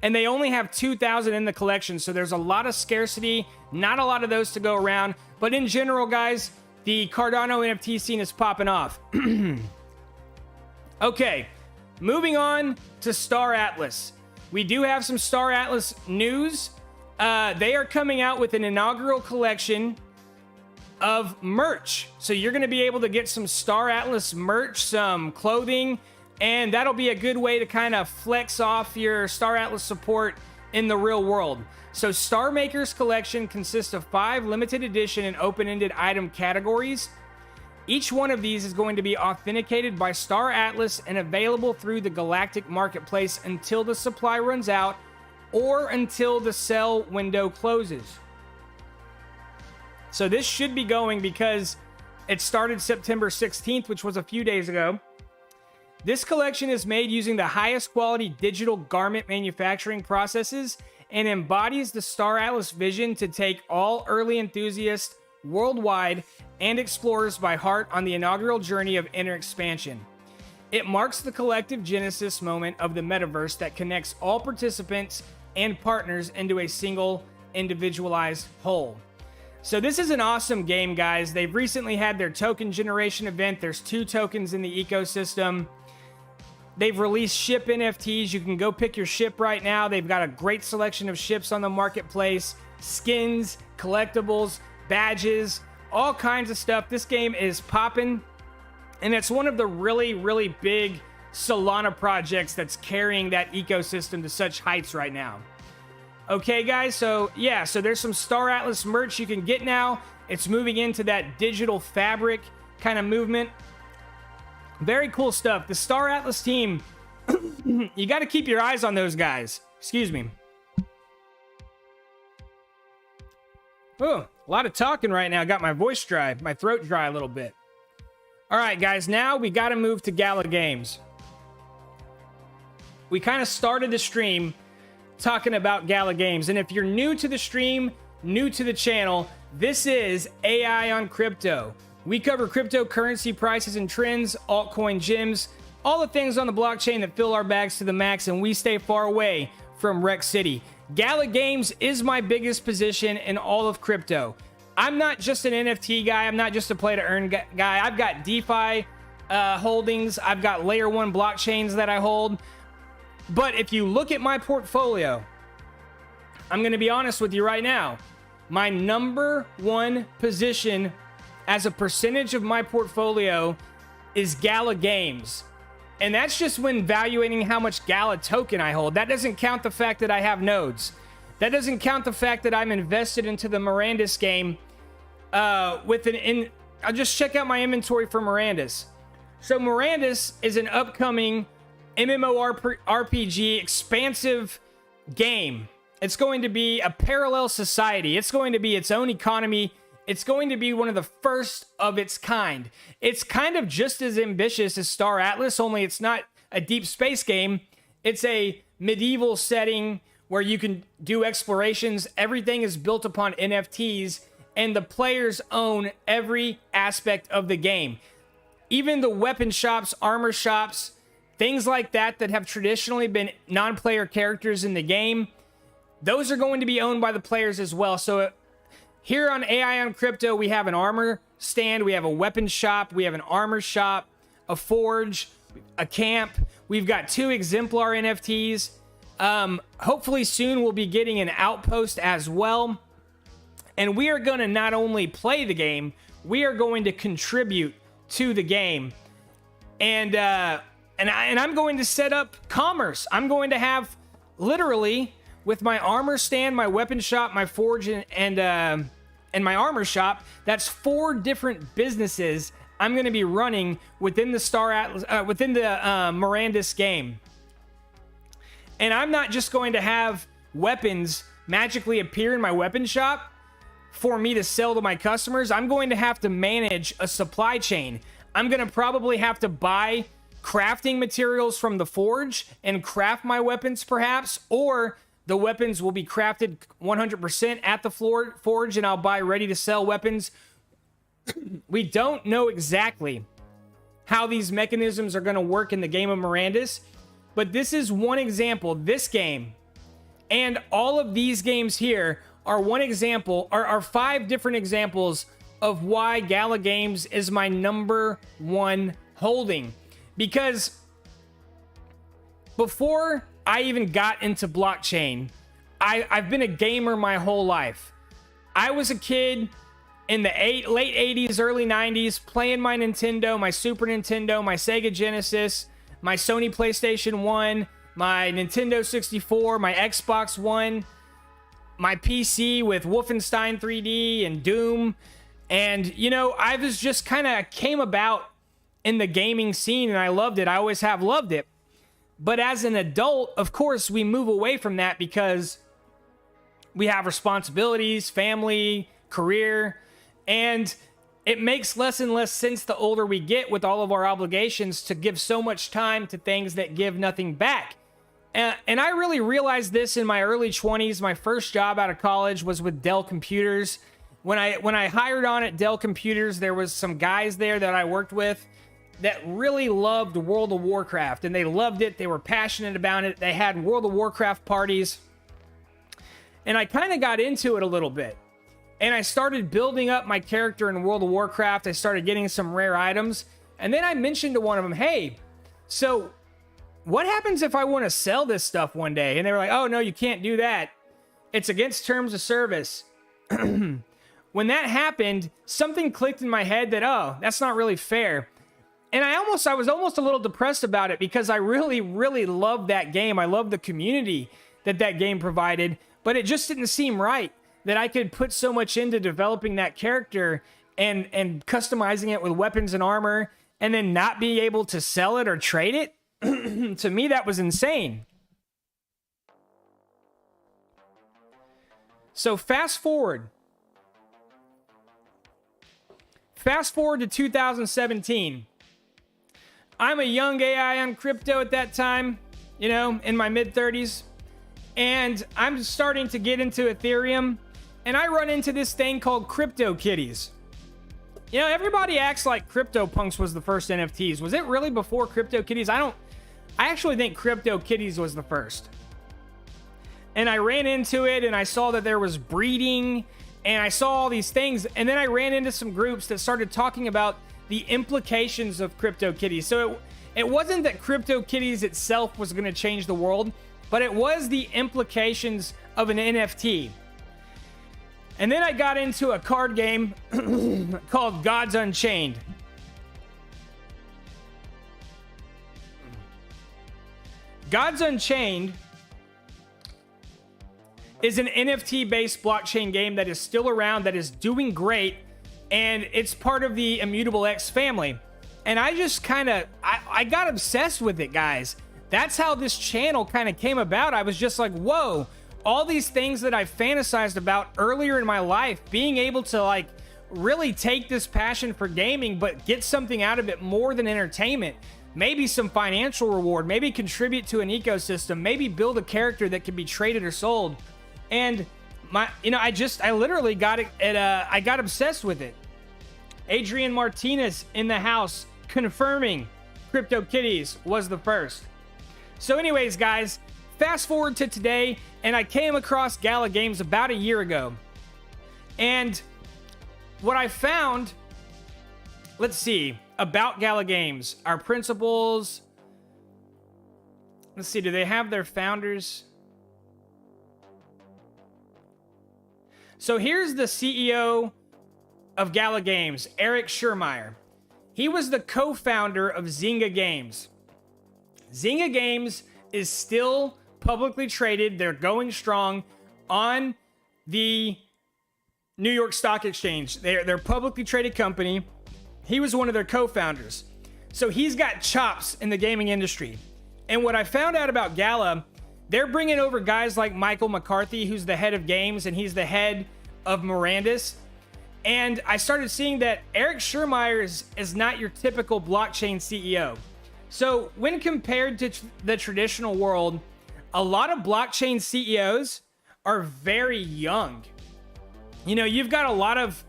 And they only have 2,000 in the collection, so there's a lot of scarcity, not a lot of those to go around. But in general, guys, the Cardano NFT scene is popping off. Okay, moving on to Star Atlas. We do have some Star Atlas news. They are coming out with an inaugural collection of merch. So you're going to be able to get some Star Atlas merch, some clothing, and that'll be a good way to kind of flex off your Star Atlas support in the real world. So Star Makers collection consists of 5 limited edition and open-ended item categories. Each one of these is going to be authenticated by Star Atlas and available through the Galactic Marketplace until the supply runs out or until the sell window closes. So this should be going because it started September 16th, which was a few days ago. This collection is made using the highest quality digital garment manufacturing processes and embodies the Star Atlas vision to take all early enthusiasts worldwide and explorers by heart on the inaugural journey of inner expansion. It marks the collective genesis moment of the metaverse that connects all participants and partners into a single individualized whole. So this is an awesome game, guys. They've recently had their token generation event. There's 2 tokens in the ecosystem. They've released ship NFTs. You can go pick your ship right now. They've got a great selection of ships on the marketplace, skins, collectibles, badges, all kinds of stuff. This game is popping, and it's one of the really, really big Solana projects that's carrying that ecosystem to such heights right now. Okay, guys, so yeah, so there's some Star Atlas merch you can get now, It's moving into that digital fabric kind of movement. Very cool stuff. The Star Atlas team, you got to keep your eyes on those guys. Excuse me. Oh, a lot of talking right now. Got my voice dry, my throat dry a little bit. All right, guys, now we got to move to Gala Games. We kind of started the stream talking about Gala Games. And if you're new to the stream, new to the channel, this is AI on Crypto. We cover cryptocurrency prices and trends, altcoin gems, all the things on the blockchain that fill our bags to the max, and we stay far away from Wreck City. Gala Games is my biggest position in all of crypto. I'm not just an NFT guy. I'm not just a play to earn guy. I've got DeFi holdings. I've got layer 1 blockchains that I hold. But if you look at my portfolio, I'm going to be honest with you right now. My number one position as a percentage of my portfolio is Gala Games. And that's just when evaluating how much Gala token I hold. That doesn't count the fact that I have nodes. That doesn't count the fact that I'm invested into the Mirandus game. I'll just check out my inventory for Mirandus. So Mirandus is an upcoming MMORPG expansive game. It's going to be a parallel society. It's going to be its own economy. It's going to be one of the first of its kind. It's kind of just as ambitious as Star Atlas, only it's not a deep space game. It's a medieval setting where you can do explorations. Everything is built upon NFTs, and the players own every aspect of the game. Even the weapon shops, armor shops, things like that that have traditionally been non-player characters in the game, those are going to be owned by the players as well. So here on AI on Crypto, we have an armor stand, we have a weapon shop, we have an armor shop, a forge, a camp. We've got 2 exemplar NFTs. Hopefully soon we'll be getting an outpost as well. And we are going to not only play the game, we are going to contribute to the game. And I'm going to set up commerce. I'm going to have literally, with my armor stand, my weapon shop, my forge, and my armor shop, that's 4 different businesses I'm going to be running within the Star Atlas, within the Mirandus game. And I'm not just going to have weapons magically appear in my weapon shop for me to sell to my customers. I'm going to have to manage a supply chain. I'm going to probably have to buy crafting materials from the forge and craft my weapons perhaps, or the weapons will be crafted 100% at the forge and I'll buy ready to sell weapons. We don't know exactly how these mechanisms are going to work in the game of Mirandus, but this is one example. This game and all of these games here are one example, are 5 different examples of why Gala Games is my number one holding. Because before I even got into blockchain, I've been a gamer my whole life. I was a kid in the late 80s, early 90s, playing my Nintendo, my Super Nintendo, my Sega Genesis, my Sony PlayStation 1, my Nintendo 64, my Xbox One, my PC with Wolfenstein 3D and Doom. And, you know, I was just kind of came about in the gaming scene and I loved it. I always have loved it. But as an adult, of course, we move away from that because we have responsibilities, family, career, and it makes less and less sense the older we get with all of our obligations to give so much time to things that give nothing back. And I really realized this in my early 20s. My first job out of college was with Dell Computers. When I hired on at Dell Computers, there was some guys there that I worked with that really loved World of Warcraft, and they loved it. They were passionate about it. They had World of Warcraft parties. And I kind of got into it a little bit. And I started building up my character in World of Warcraft. I started getting some rare items. And then I mentioned to one of them, hey, so what happens if I want to sell this stuff one day? And they were like, oh, no, you can't do that. It's against terms of service. When that happened, something clicked in my head that, oh, that's not really fair. And I was almost a little depressed about it because I really, really loved that game. I loved the community that game provided, but it just didn't seem right. that I could put so much into developing that character and customizing it with weapons and armor and then not be able to sell it or trade it. To me, that was insane. So fast forward to 2017. I'm a young AI on crypto at that time, you know, in my mid 30s. And I'm starting to get into Ethereum. And I run into this thing called Crypto Kitties. You know, everybody acts like CryptoPunks was the first NFTs. Was it really before Crypto Kitties? I actually think Crypto Kitties was the first. And I ran into it and I saw that there was breeding and I saw all these things. And then I ran into some groups that started talking about the implications of Crypto Kitties. So it wasn't that Crypto Kitties itself was going to change the world, but it was the implications of an NFT. And then I got into a card game called Gods Unchained. Gods Unchained is an NFT-based blockchain game that is still around, that is doing great, and it's part of the Immutable X family. And I just I got obsessed with it, guys. That's how this channel kind of came about. I was just like, whoa, all these things that I fantasized about earlier in my life, being able to like really take this passion for gaming, but get something out of it more than entertainment. Maybe some financial reward, maybe contribute to an ecosystem, maybe build a character that can be traded or sold. And I literally got it I got obsessed with it. Adrian Martinez in the house confirming Crypto Kitties was the first. So anyways, guys, fast forward to today, and I came across Gala Games about a year ago. And what I found, let's see, about Gala Games, our principals. Let's see, do they have their founders? So here's the CEO of Gala Games, Eric Schurmeyer. He was the co-founder of Zynga Games. Zynga Games is still publicly traded. They're going strong on the New York Stock Exchange. They're a publicly traded company. He was one of their co-founders. So he's got chops in the gaming industry. And what I found out about Gala, they're bringing over guys like Michael McCarthy, who's the head of games, and he's the head of Mirandus. And I started seeing that Eric Schurmeyer is not your typical blockchain CEO. So when compared to the traditional world, a lot of blockchain CEOs are very young. You know, you've got a lot of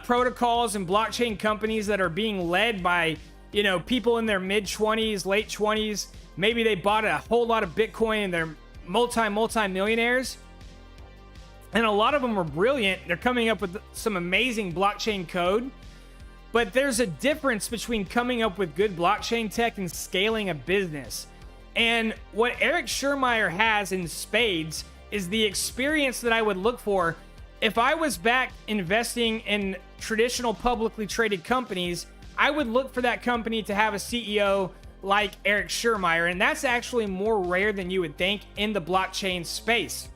protocols and blockchain companies that are being led by, you know, people in their mid-20s, late 20s. Maybe they bought a whole lot of Bitcoin and they're multi-millionaires. And a lot of them are brilliant. They're coming up with some amazing blockchain code. But there's a difference between coming up with good blockchain tech and scaling a business. And what Eric Schurmeyer has in spades is the experience that I would look for if I was back investing in traditional publicly traded companies. I would look for that company to have a CEO like Eric Schurmeyer. And that's actually more rare than you would think in the blockchain space.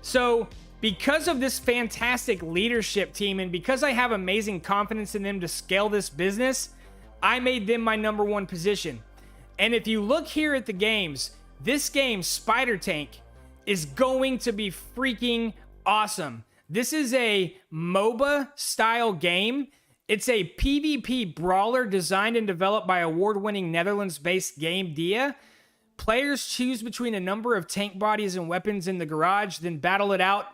So because of this fantastic leadership team and because I have amazing confidence in them to scale this business, I made them my number one position. And if you look here at the games, this game, Spider Tank, is going to be freaking awesome. This is a MOBA style game. It's a PvP brawler designed and developed by award-winning Netherlands-based Game Dia. Players choose between a number of tank bodies and weapons in the garage, then battle it out.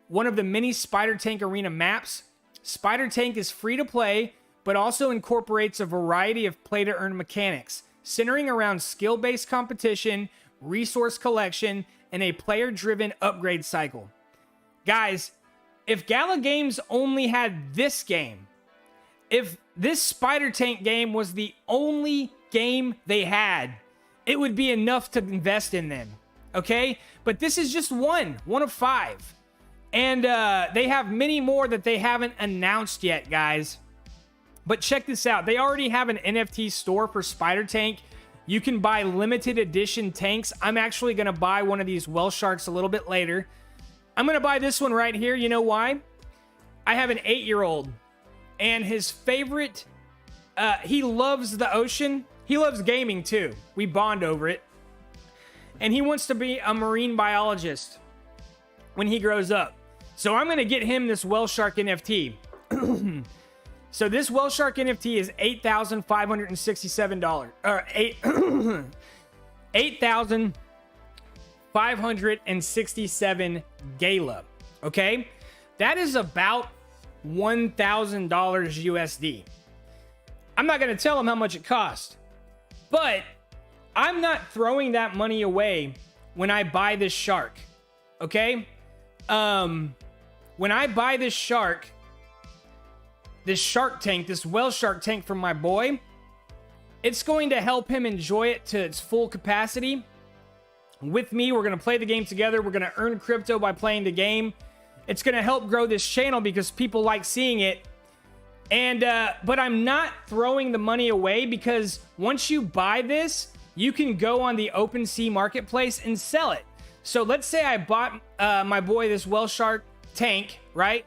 One of the many Spider Tank Arena maps. Spider Tank is free to play, but also incorporates a variety of play-to-earn mechanics, centering around skill-based competition, resource collection, and a player-driven upgrade cycle. Guys, if Gala Games only had this game, if this Spider Tank game was the only game they had, it would be enough to invest in them, okay? But this is just one of 5. And they have many more that they haven't announced yet, guys. But check this out. They already have an NFT store for Spider Tank. You can buy limited edition tanks. I'm actually going to buy one of these Well Sharks a little bit later. I'm going to buy this one right here. You know why? I have an 8-year-old, and his favorite, he loves the ocean. He loves gaming too. We bond over it. And he wants to be a marine biologist when he grows up. So I'm going to get him this whale shark NFT. So this whale shark NFT is $8,567. Or $8,567 Gala. Okay? That is about $1,000 USD. I'm not going to tell him how much it cost. But I'm not throwing that money away when I buy this shark. Okay? When I buy this shark tank, this whale shark tank from my boy, it's going to help him enjoy it to its full capacity. With me, we're going to play the game together. We're going to earn crypto by playing the game. It's going to help grow this channel because people like seeing it. And but I'm not throwing the money away, because once you buy this, you can go on the OpenSea marketplace and sell it. So let's say I bought my boy this whale shark tank, right?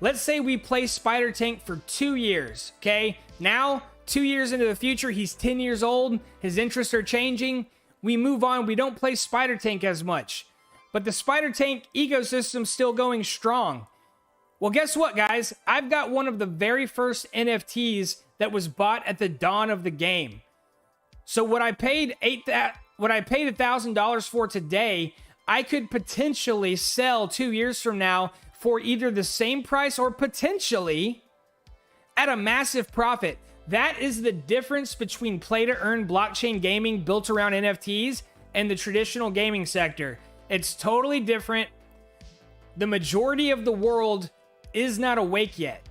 Let's say we play Spider Tank for 2 years, okay? Now, 2 years into the future, he's 10 years old. His interests are changing. We move on. We don't play Spider Tank as much. But the Spider Tank ecosystem's still going strong. Well, guess what, guys? I've got one of the very first NFTs that was bought at the dawn of the game. So what I paid $1,000 for today, I could potentially sell 2 years from now for either the same price or potentially at a massive profit. That is the difference between play-to-earn blockchain gaming built around NFTs and the traditional gaming sector. It's totally different. The majority of the world is not awake yet.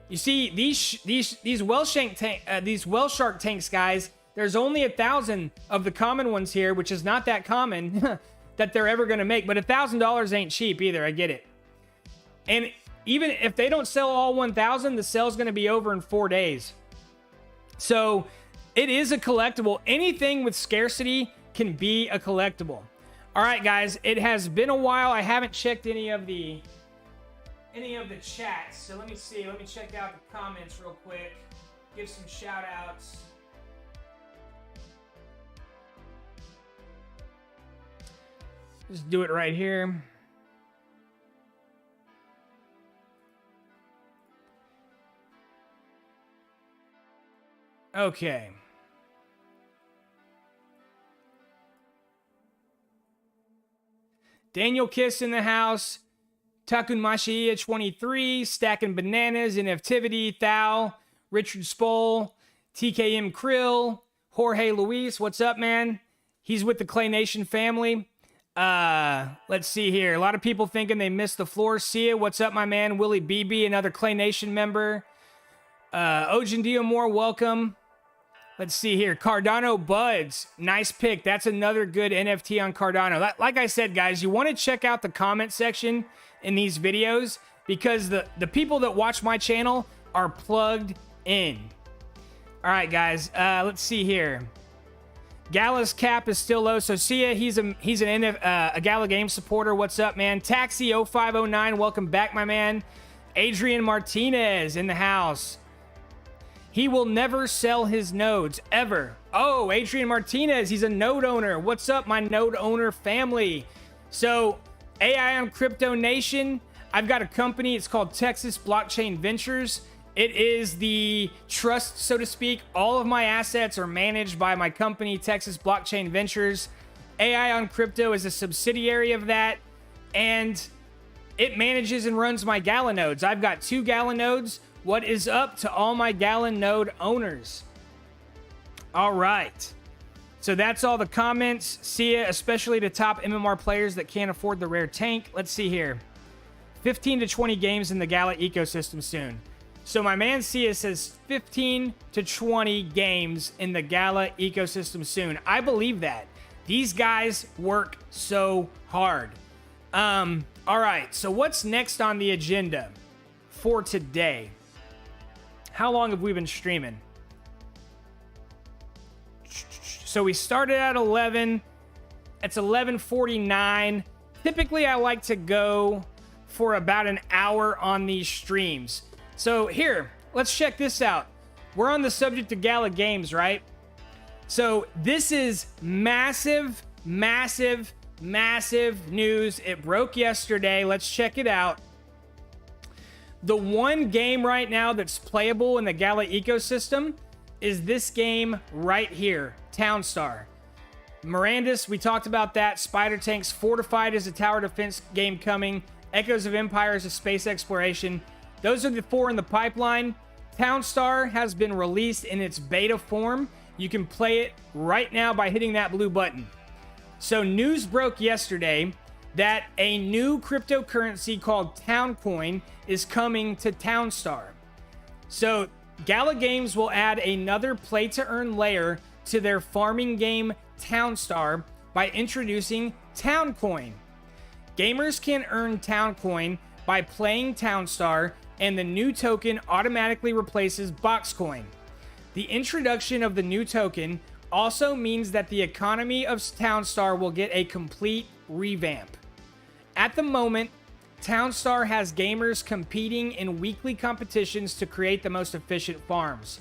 You see, these whale shark tanks, guys, there's only 1,000 of the common ones here, which is not that common that they're ever going to make. But $1,000 ain't cheap either. I get it. And even if they don't sell all 1,000, the sale's going to be over in 4 days. So it is a collectible. Anything with scarcity can be a collectible. All right, guys, it has been a while. I haven't checked any of the chats. So let me see. Let me check out the comments real quick. Give some shout outs. Just do it right here. Okay. Daniel Kiss in the house. Takunmashiya 23, Stacking Bananas, Inactivity, Thou, Richard Spoll, TKM Krill, Jorge Luis, what's up, man? He's with the Clay Nation family. Let's see here. A lot of people thinking they missed the floor. See ya. What's up, my man? Willie BB, another Clay Nation member. Ojan Diomore, welcome. Let's see here. Cardano Buds. Nice pick. That's another good NFT on Cardano. Like I said, guys, you want to check out the comment section in these videos because the people that watch my channel are plugged in. All right, guys. Let's see here. Gala's cap is still low, so see ya. He's a Gala Games supporter. What's up, man? Taxi 0509, welcome back, my man. Adrian Martinez in the house. He will never sell his nodes, ever. Oh, Adrian Martinez, he's a node owner. What's up, my node owner family? So, AI on Crypto Nation, I've got a company. It's called Texas Blockchain Ventures. It is the trust, so to speak. All of my assets are managed by my company, Texas Blockchain Ventures. AI on Crypto is a subsidiary of that, and it manages and runs my Gala nodes. I've got 2 Gala nodes. What is up to all my Gala node owners? All right. So that's all the comments. See ya, especially to top MMR players that can't afford the rare tank. Let's see here. 15 to 20 games in the Gala ecosystem soon. So my man Sia says 15 to 20 games in the Gala ecosystem soon. I believe that. These guys work so hard. All right, so what's next on the agenda for today? How long have we been streaming? So we started at 11. It's 11:49. Typically, I like to go for about an hour on these streams. So here, let's check this out. We're on the subject of Gala Games, right? So this is massive, massive, massive news. It broke yesterday. Let's check it out. The one game right now that's playable in the Gala ecosystem is this game right here, Townstar. Mirandus, we talked about that. Spider Tanks, Fortified is a tower defense game coming. Echoes of Empire is a space exploration. Those are the 4 in the pipeline. Townstar has been released in its beta form. You can play it right now by hitting that blue button. So news broke yesterday that a new cryptocurrency called TownCoin is coming to Townstar. So Gala Games will add another play-to-earn layer to their farming game Townstar by introducing TownCoin. Gamers can earn TownCoin by playing Townstar, and the new token automatically replaces Boxcoin. The introduction of the new token also means that the economy of Townstar will get a complete revamp. At the moment, Townstar has gamers competing in weekly competitions to create the most efficient farms.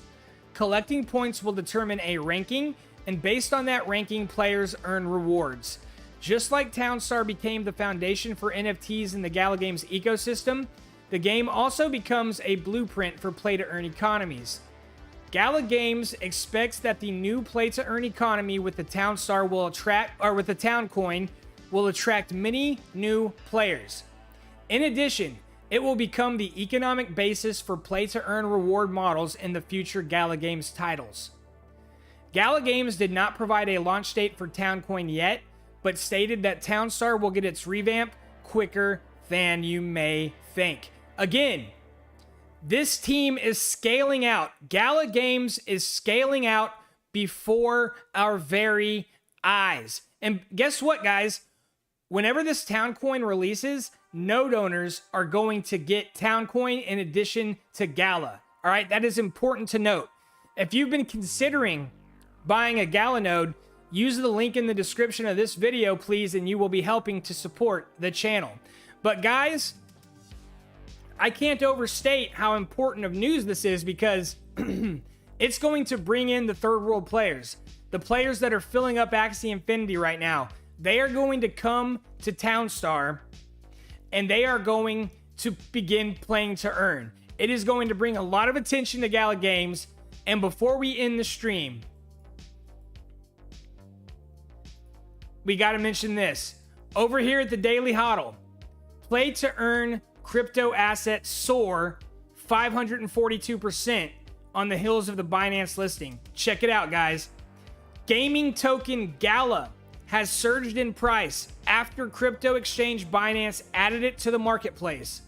Collecting points will determine a ranking, and based on that ranking, players earn rewards. Just like Townstar became the foundation for NFTs in the Gala Games ecosystem, the game also becomes a blueprint for play-to-earn economies. Gala Games expects that the new play-to-earn economy with the Townstar will attract, or with the TownCoin, will attract many new players. In addition, it will become the economic basis for play-to-earn reward models in the future Gala Games titles. Gala Games did not provide a launch date for TownCoin yet, but stated that Townstar will get its revamp quicker than you may think. Again, this team is scaling out. Gala Games is scaling out before our very eyes. And guess what, guys? Whenever this TownCoin releases, node owners are going to get TownCoin in addition to Gala. All right, that is important to note. If you've been considering buying a Gala node, use the link in the description of this video, please, and you will be helping to support the channel. But guys, I can't overstate how important of news this is, because it's going to bring in the third world players. The players that are filling up Axie Infinity right now. They are going to come to Townstar, and they are going to begin playing to earn. It is going to bring a lot of attention to Gala Games. And before we end the stream, we got to mention this. Over here at the Daily Hodl, play to earn crypto assets soar 542% on the heels of the Binance listing. Check it out, guys. Gaming token Gala has surged in price after crypto exchange Binance added it to the marketplace.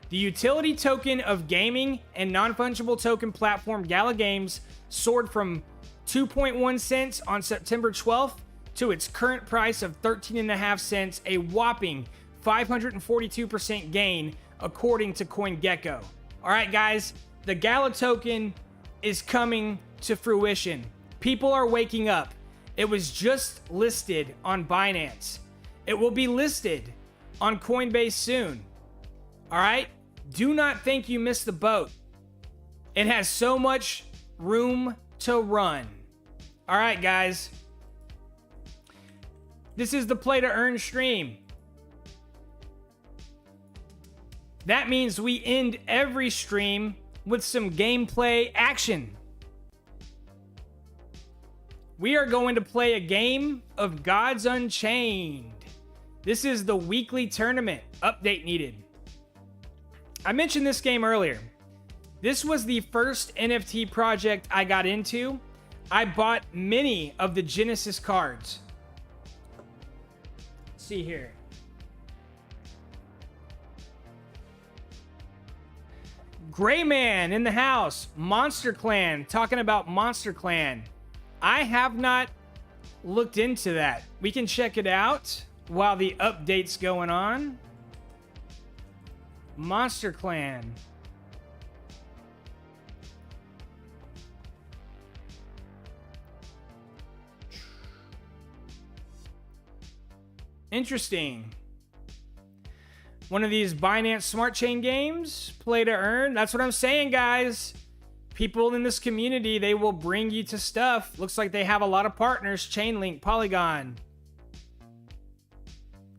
The utility token of gaming and non-fungible token platform Gala Games soared from 2.1 cents on September 12th to its current price of 13.5 cents, a whopping 542% gain according to CoinGecko. All right, guys, the Gala token is coming to fruition. People are waking up. It was just listed on Binance. It will be listed on Coinbase soon. All right? Do not think you missed the boat. It has so much room to run. All right, guys. This is the play to earn stream. That means we end every stream with some gameplay action. We are going to play a game of Gods Unchained. This is the weekly tournament. Update needed. I mentioned this game earlier. This was the first NFT project I got into. I bought many of the Genesis cards. Let's see here. Gray Man in the house. Monster Clan. Talking about Monster Clan. I have not looked into that. We can check it out while the update's going on. Monster Clan. Interesting. One of these Binance Smart Chain games, play to earn. That's what I'm saying, guys. People in this community, they will bring you to stuff. Looks like they have a lot of partners. Chainlink, Polygon.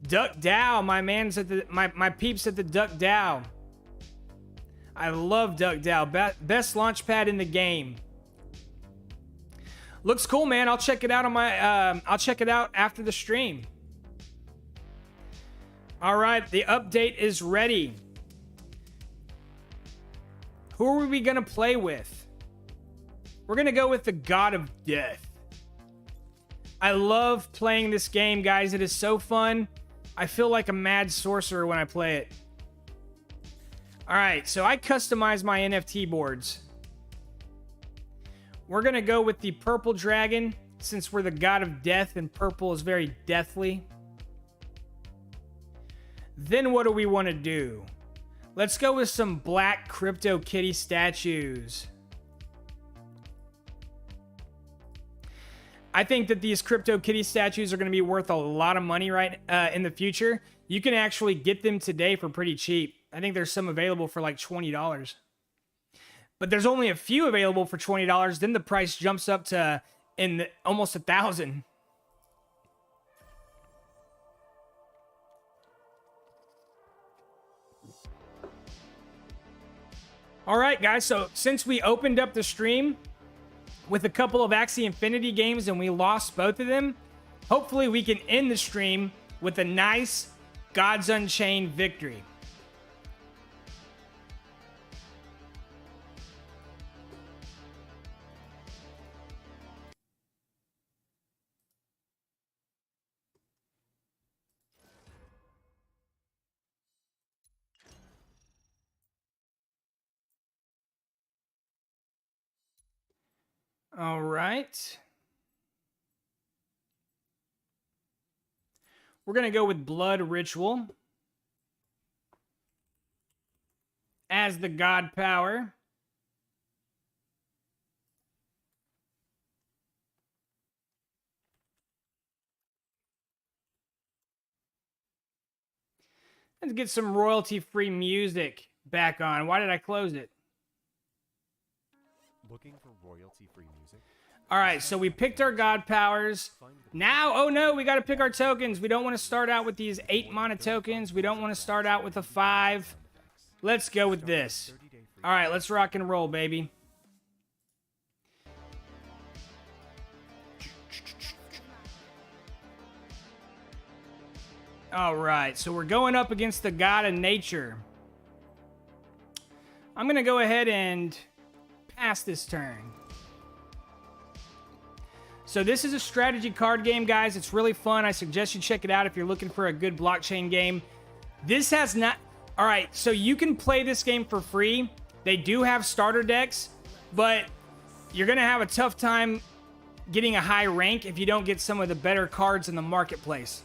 Duck DAO, my man's at the my peeps at the Duck DAO. I love Duck DAO. Best launch pad in the game. Looks cool, man. I'll check it out on my I'll check it out after the stream. All right, the update is ready. Who are we going to play with? We're going to go with the God of Death. I love playing this game, guys. It is so fun. I feel like a mad sorcerer when I play it. All right, so I customize my NFT boards. We're going to go with the Purple Dragon, since we're the God of Death and purple is very deathly. Then what do we want to do? Let's go with some black Crypto Kitty statues. I think that these Crypto Kitty statues are going to be worth a lot of money in the future. You can actually get them today for pretty cheap. I think there's some available for like $20. But there's only a few available for $20. Then the price jumps up to almost $1,000. All right, guys, so since we opened up the stream with a couple of Axie Infinity games and we lost both of them, hopefully we can end the stream with a nice Gods Unchained victory. All right. We're going to go with Blood Ritual as the God Power. Let's get some royalty-free music back on. Why did I close it? Looking for royalty-free music? All right, so we picked our God Powers. Now, oh no, we got to pick our tokens. We don't want to start out with these 8 mana tokens. We don't want to start out with a 5. Let's go with this. All right, let's rock and roll, baby. All right, so we're going up against the God of Nature. I'm going to go ahead and pass this turn. So this is a strategy card game, guys. It's really fun. I suggest you check it out if you're looking for a good blockchain game. This has not... All right, so you can play this game for free. They do have starter decks, but you're going to have a tough time getting a high rank if you don't get some of the better cards in the marketplace.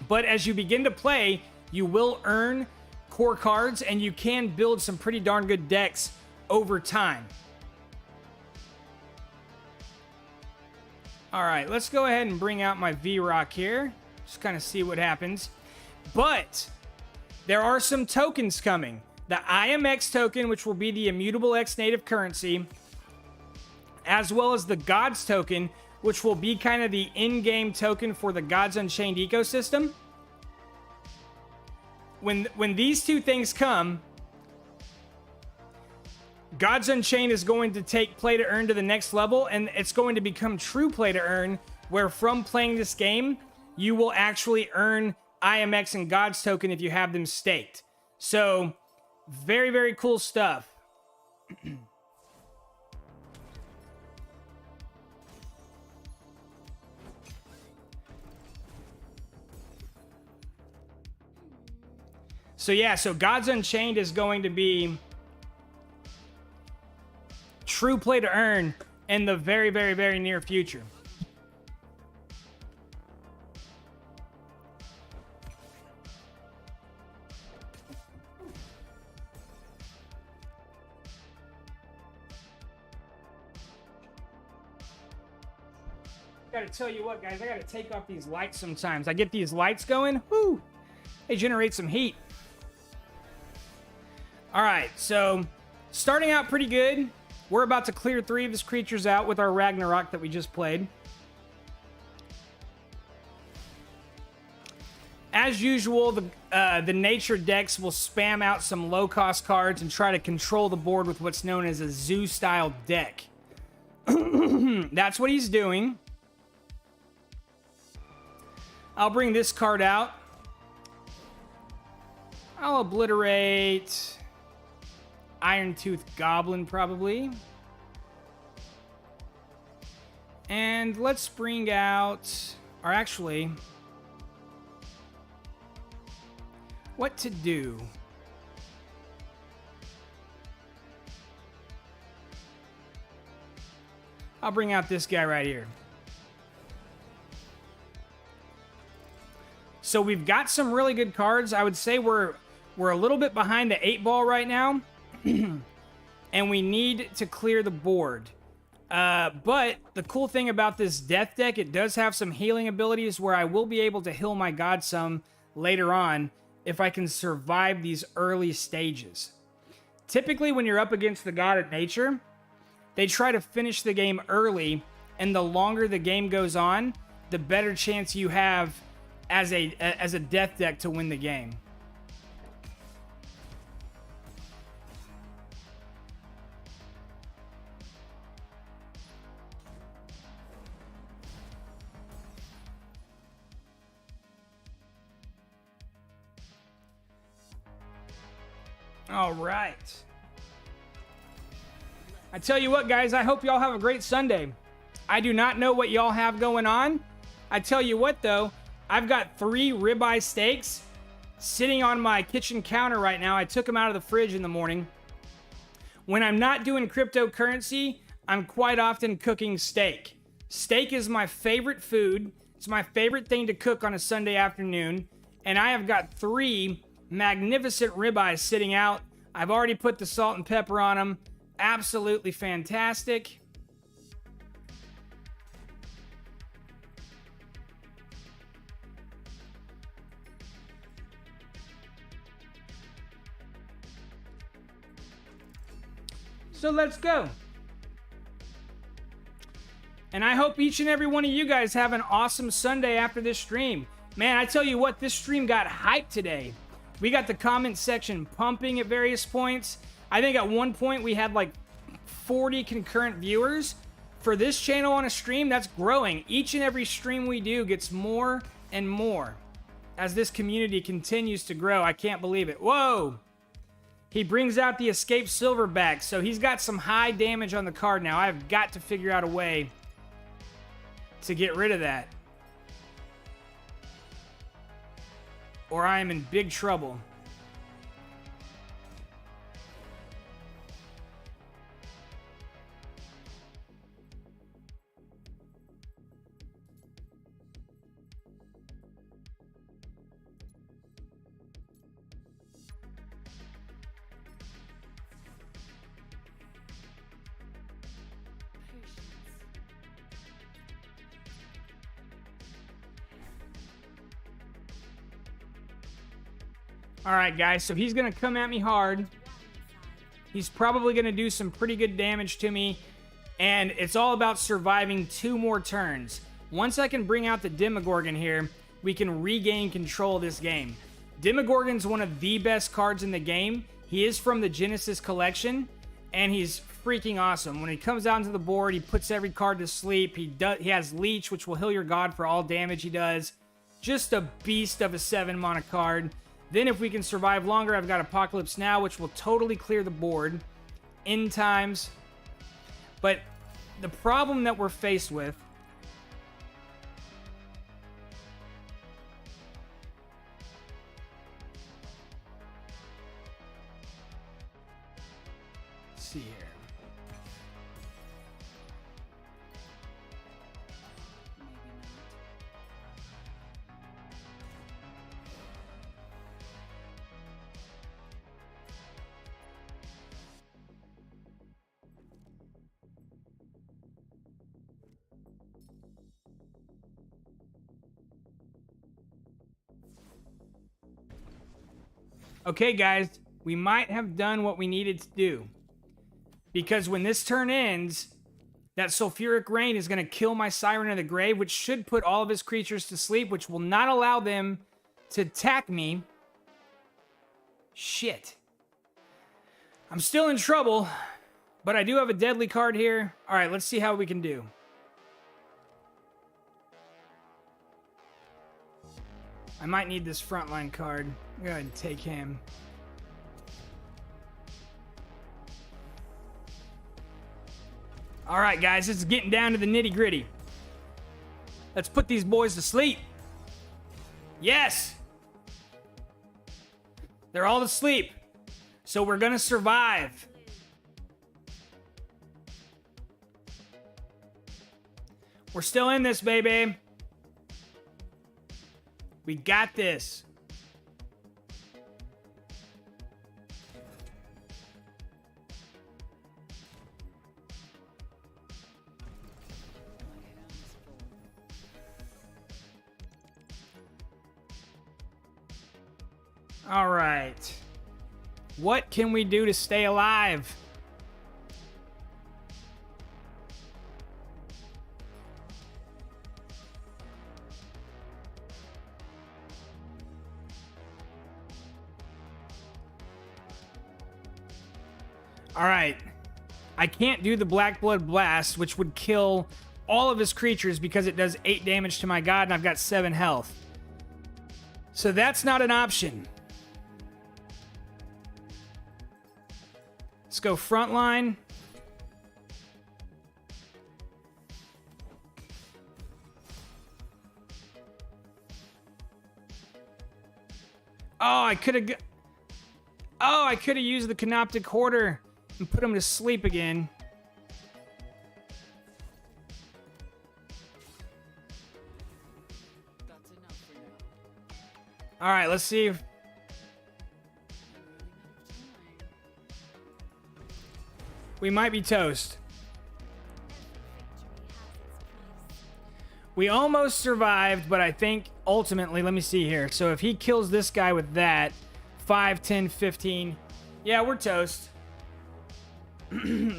But as you begin to play, you will earn core cards, and you can build some pretty darn good decks over time. All right, let's go ahead and bring out my V-Rock here. Just kind of see what happens. But there are some tokens coming. The IMX token, which will be the Immutable X native currency, as well as the Gods token, which will be kind of the in-game token for the Gods Unchained ecosystem. When these two things come, Gods Unchained is going to take play to earn to the next level, and it's going to become true play to earn, where from playing this game, you will actually earn IMX and Gods token if you have them staked. So, very, very cool stuff. So yeah, so Gods Unchained is going to be true play to earn in the very, very, very near future. I gotta tell you what, guys, I gotta take off these lights sometimes. I get these lights going, whoo, they generate some heat. All right, so starting out pretty good. We're about to clear 3 of his creatures out with our Ragnarok that we just played. As usual, the nature decks will spam out some low-cost cards and try to control the board with what's known as a zoo-style deck. That's what he's doing. I'll bring this card out. I'll obliterate Iron Tooth Goblin, probably. And let's bring out... Or actually... What to do? I'll bring out this guy right here. So we've got some really good cards. I would say we're a little bit behind the 8 ball right now. And we need to clear the board. But the cool thing about this death deck, it does have some healing abilities where I will be able to heal my god some later on if I can survive these early stages. Typically, when you're up against the god of nature, they try to finish the game early, and the longer the game goes on, the better chance you have as a death deck to win the game. All right. I tell you what, guys, I hope y'all have a great Sunday. I do not know what y'all have going on. I tell you what, though, I've got 3 ribeye steaks sitting on my kitchen counter right now. I took them out of the fridge in the morning. When I'm not doing cryptocurrency, I'm quite often cooking steak. Steak is my favorite food. It's my favorite thing to cook on a Sunday afternoon. And I have got 3 magnificent ribeyes sitting out. I've already put the salt and pepper on them. Absolutely fantastic. So let's go. And I hope each and every one of you guys have an awesome Sunday after this stream. Man, I tell you what, this stream got hyped today. We got the comment section pumping at various points. I think at one point we had like 40 concurrent viewers. For this channel on a stream, that's growing. Each and every stream we do gets more and more as this community continues to grow. I can't believe it. Whoa! He brings out the Escape Silverback, so he's got some high damage on the card now. I've got to figure out a way to get rid of that, or I am in big trouble. All right, guys, so he's going to come at me hard. He's probably going to do some pretty good damage to me, and it's all about surviving 2 more turns. Once I can bring out the Demogorgon here, we can regain control of this game. Demogorgon's one of the best cards in the game. He is from the Genesis collection, and he's freaking awesome. When he comes out into the board, he puts every card to sleep. He has Leech, which will heal your god for all damage he does. Just a beast of a 7-mana card. Then if we can survive longer, I've got Apocalypse Now, which will totally clear the board. End times. But the problem that we're faced with... Let's see here. Okay, guys, we might have done what we needed to do. Because when this turn ends, that sulfuric rain is going to kill my Siren of the Grave, which should put all of his creatures to sleep, which will not allow them to attack me. Shit. I'm still in trouble, but I do have a deadly card here. All right, let's see how we can do. I might need this frontline card. Go ahead and take him. All right, guys, it's getting down to the nitty-gritty. Let's put these boys to sleep. Yes! They're all asleep. So we're gonna survive. We're still in this, baby. We got this. All right. What can we do to stay alive? All right. I can't do the Black Blood Blast, which would kill all of his creatures because it does 8 damage to my god, and I've got 7 health. So that's not an option. Let's go frontline. Oh, I could have used the Canoptic Hoarder and put him to sleep again. That's enough for now. All right, let's see if... We might be toast. We almost survived, but I think ultimately, let me see here. So if he kills this guy with that, 5, 10, 15. Yeah, we're toast.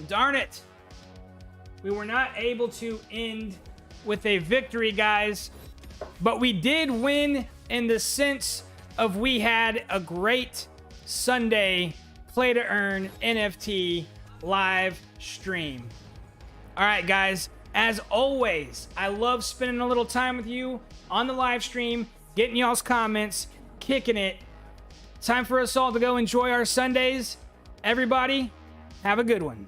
Darn it. We were not able to end with a victory, guys. But we did win in the sense of we had a great Sunday play to earn NFT live stream. All right, guys, as always, I love spending a little time with you on the live stream, getting y'all's comments, kicking it. Time for us all to go enjoy our Sundays. Everybody, have a good one.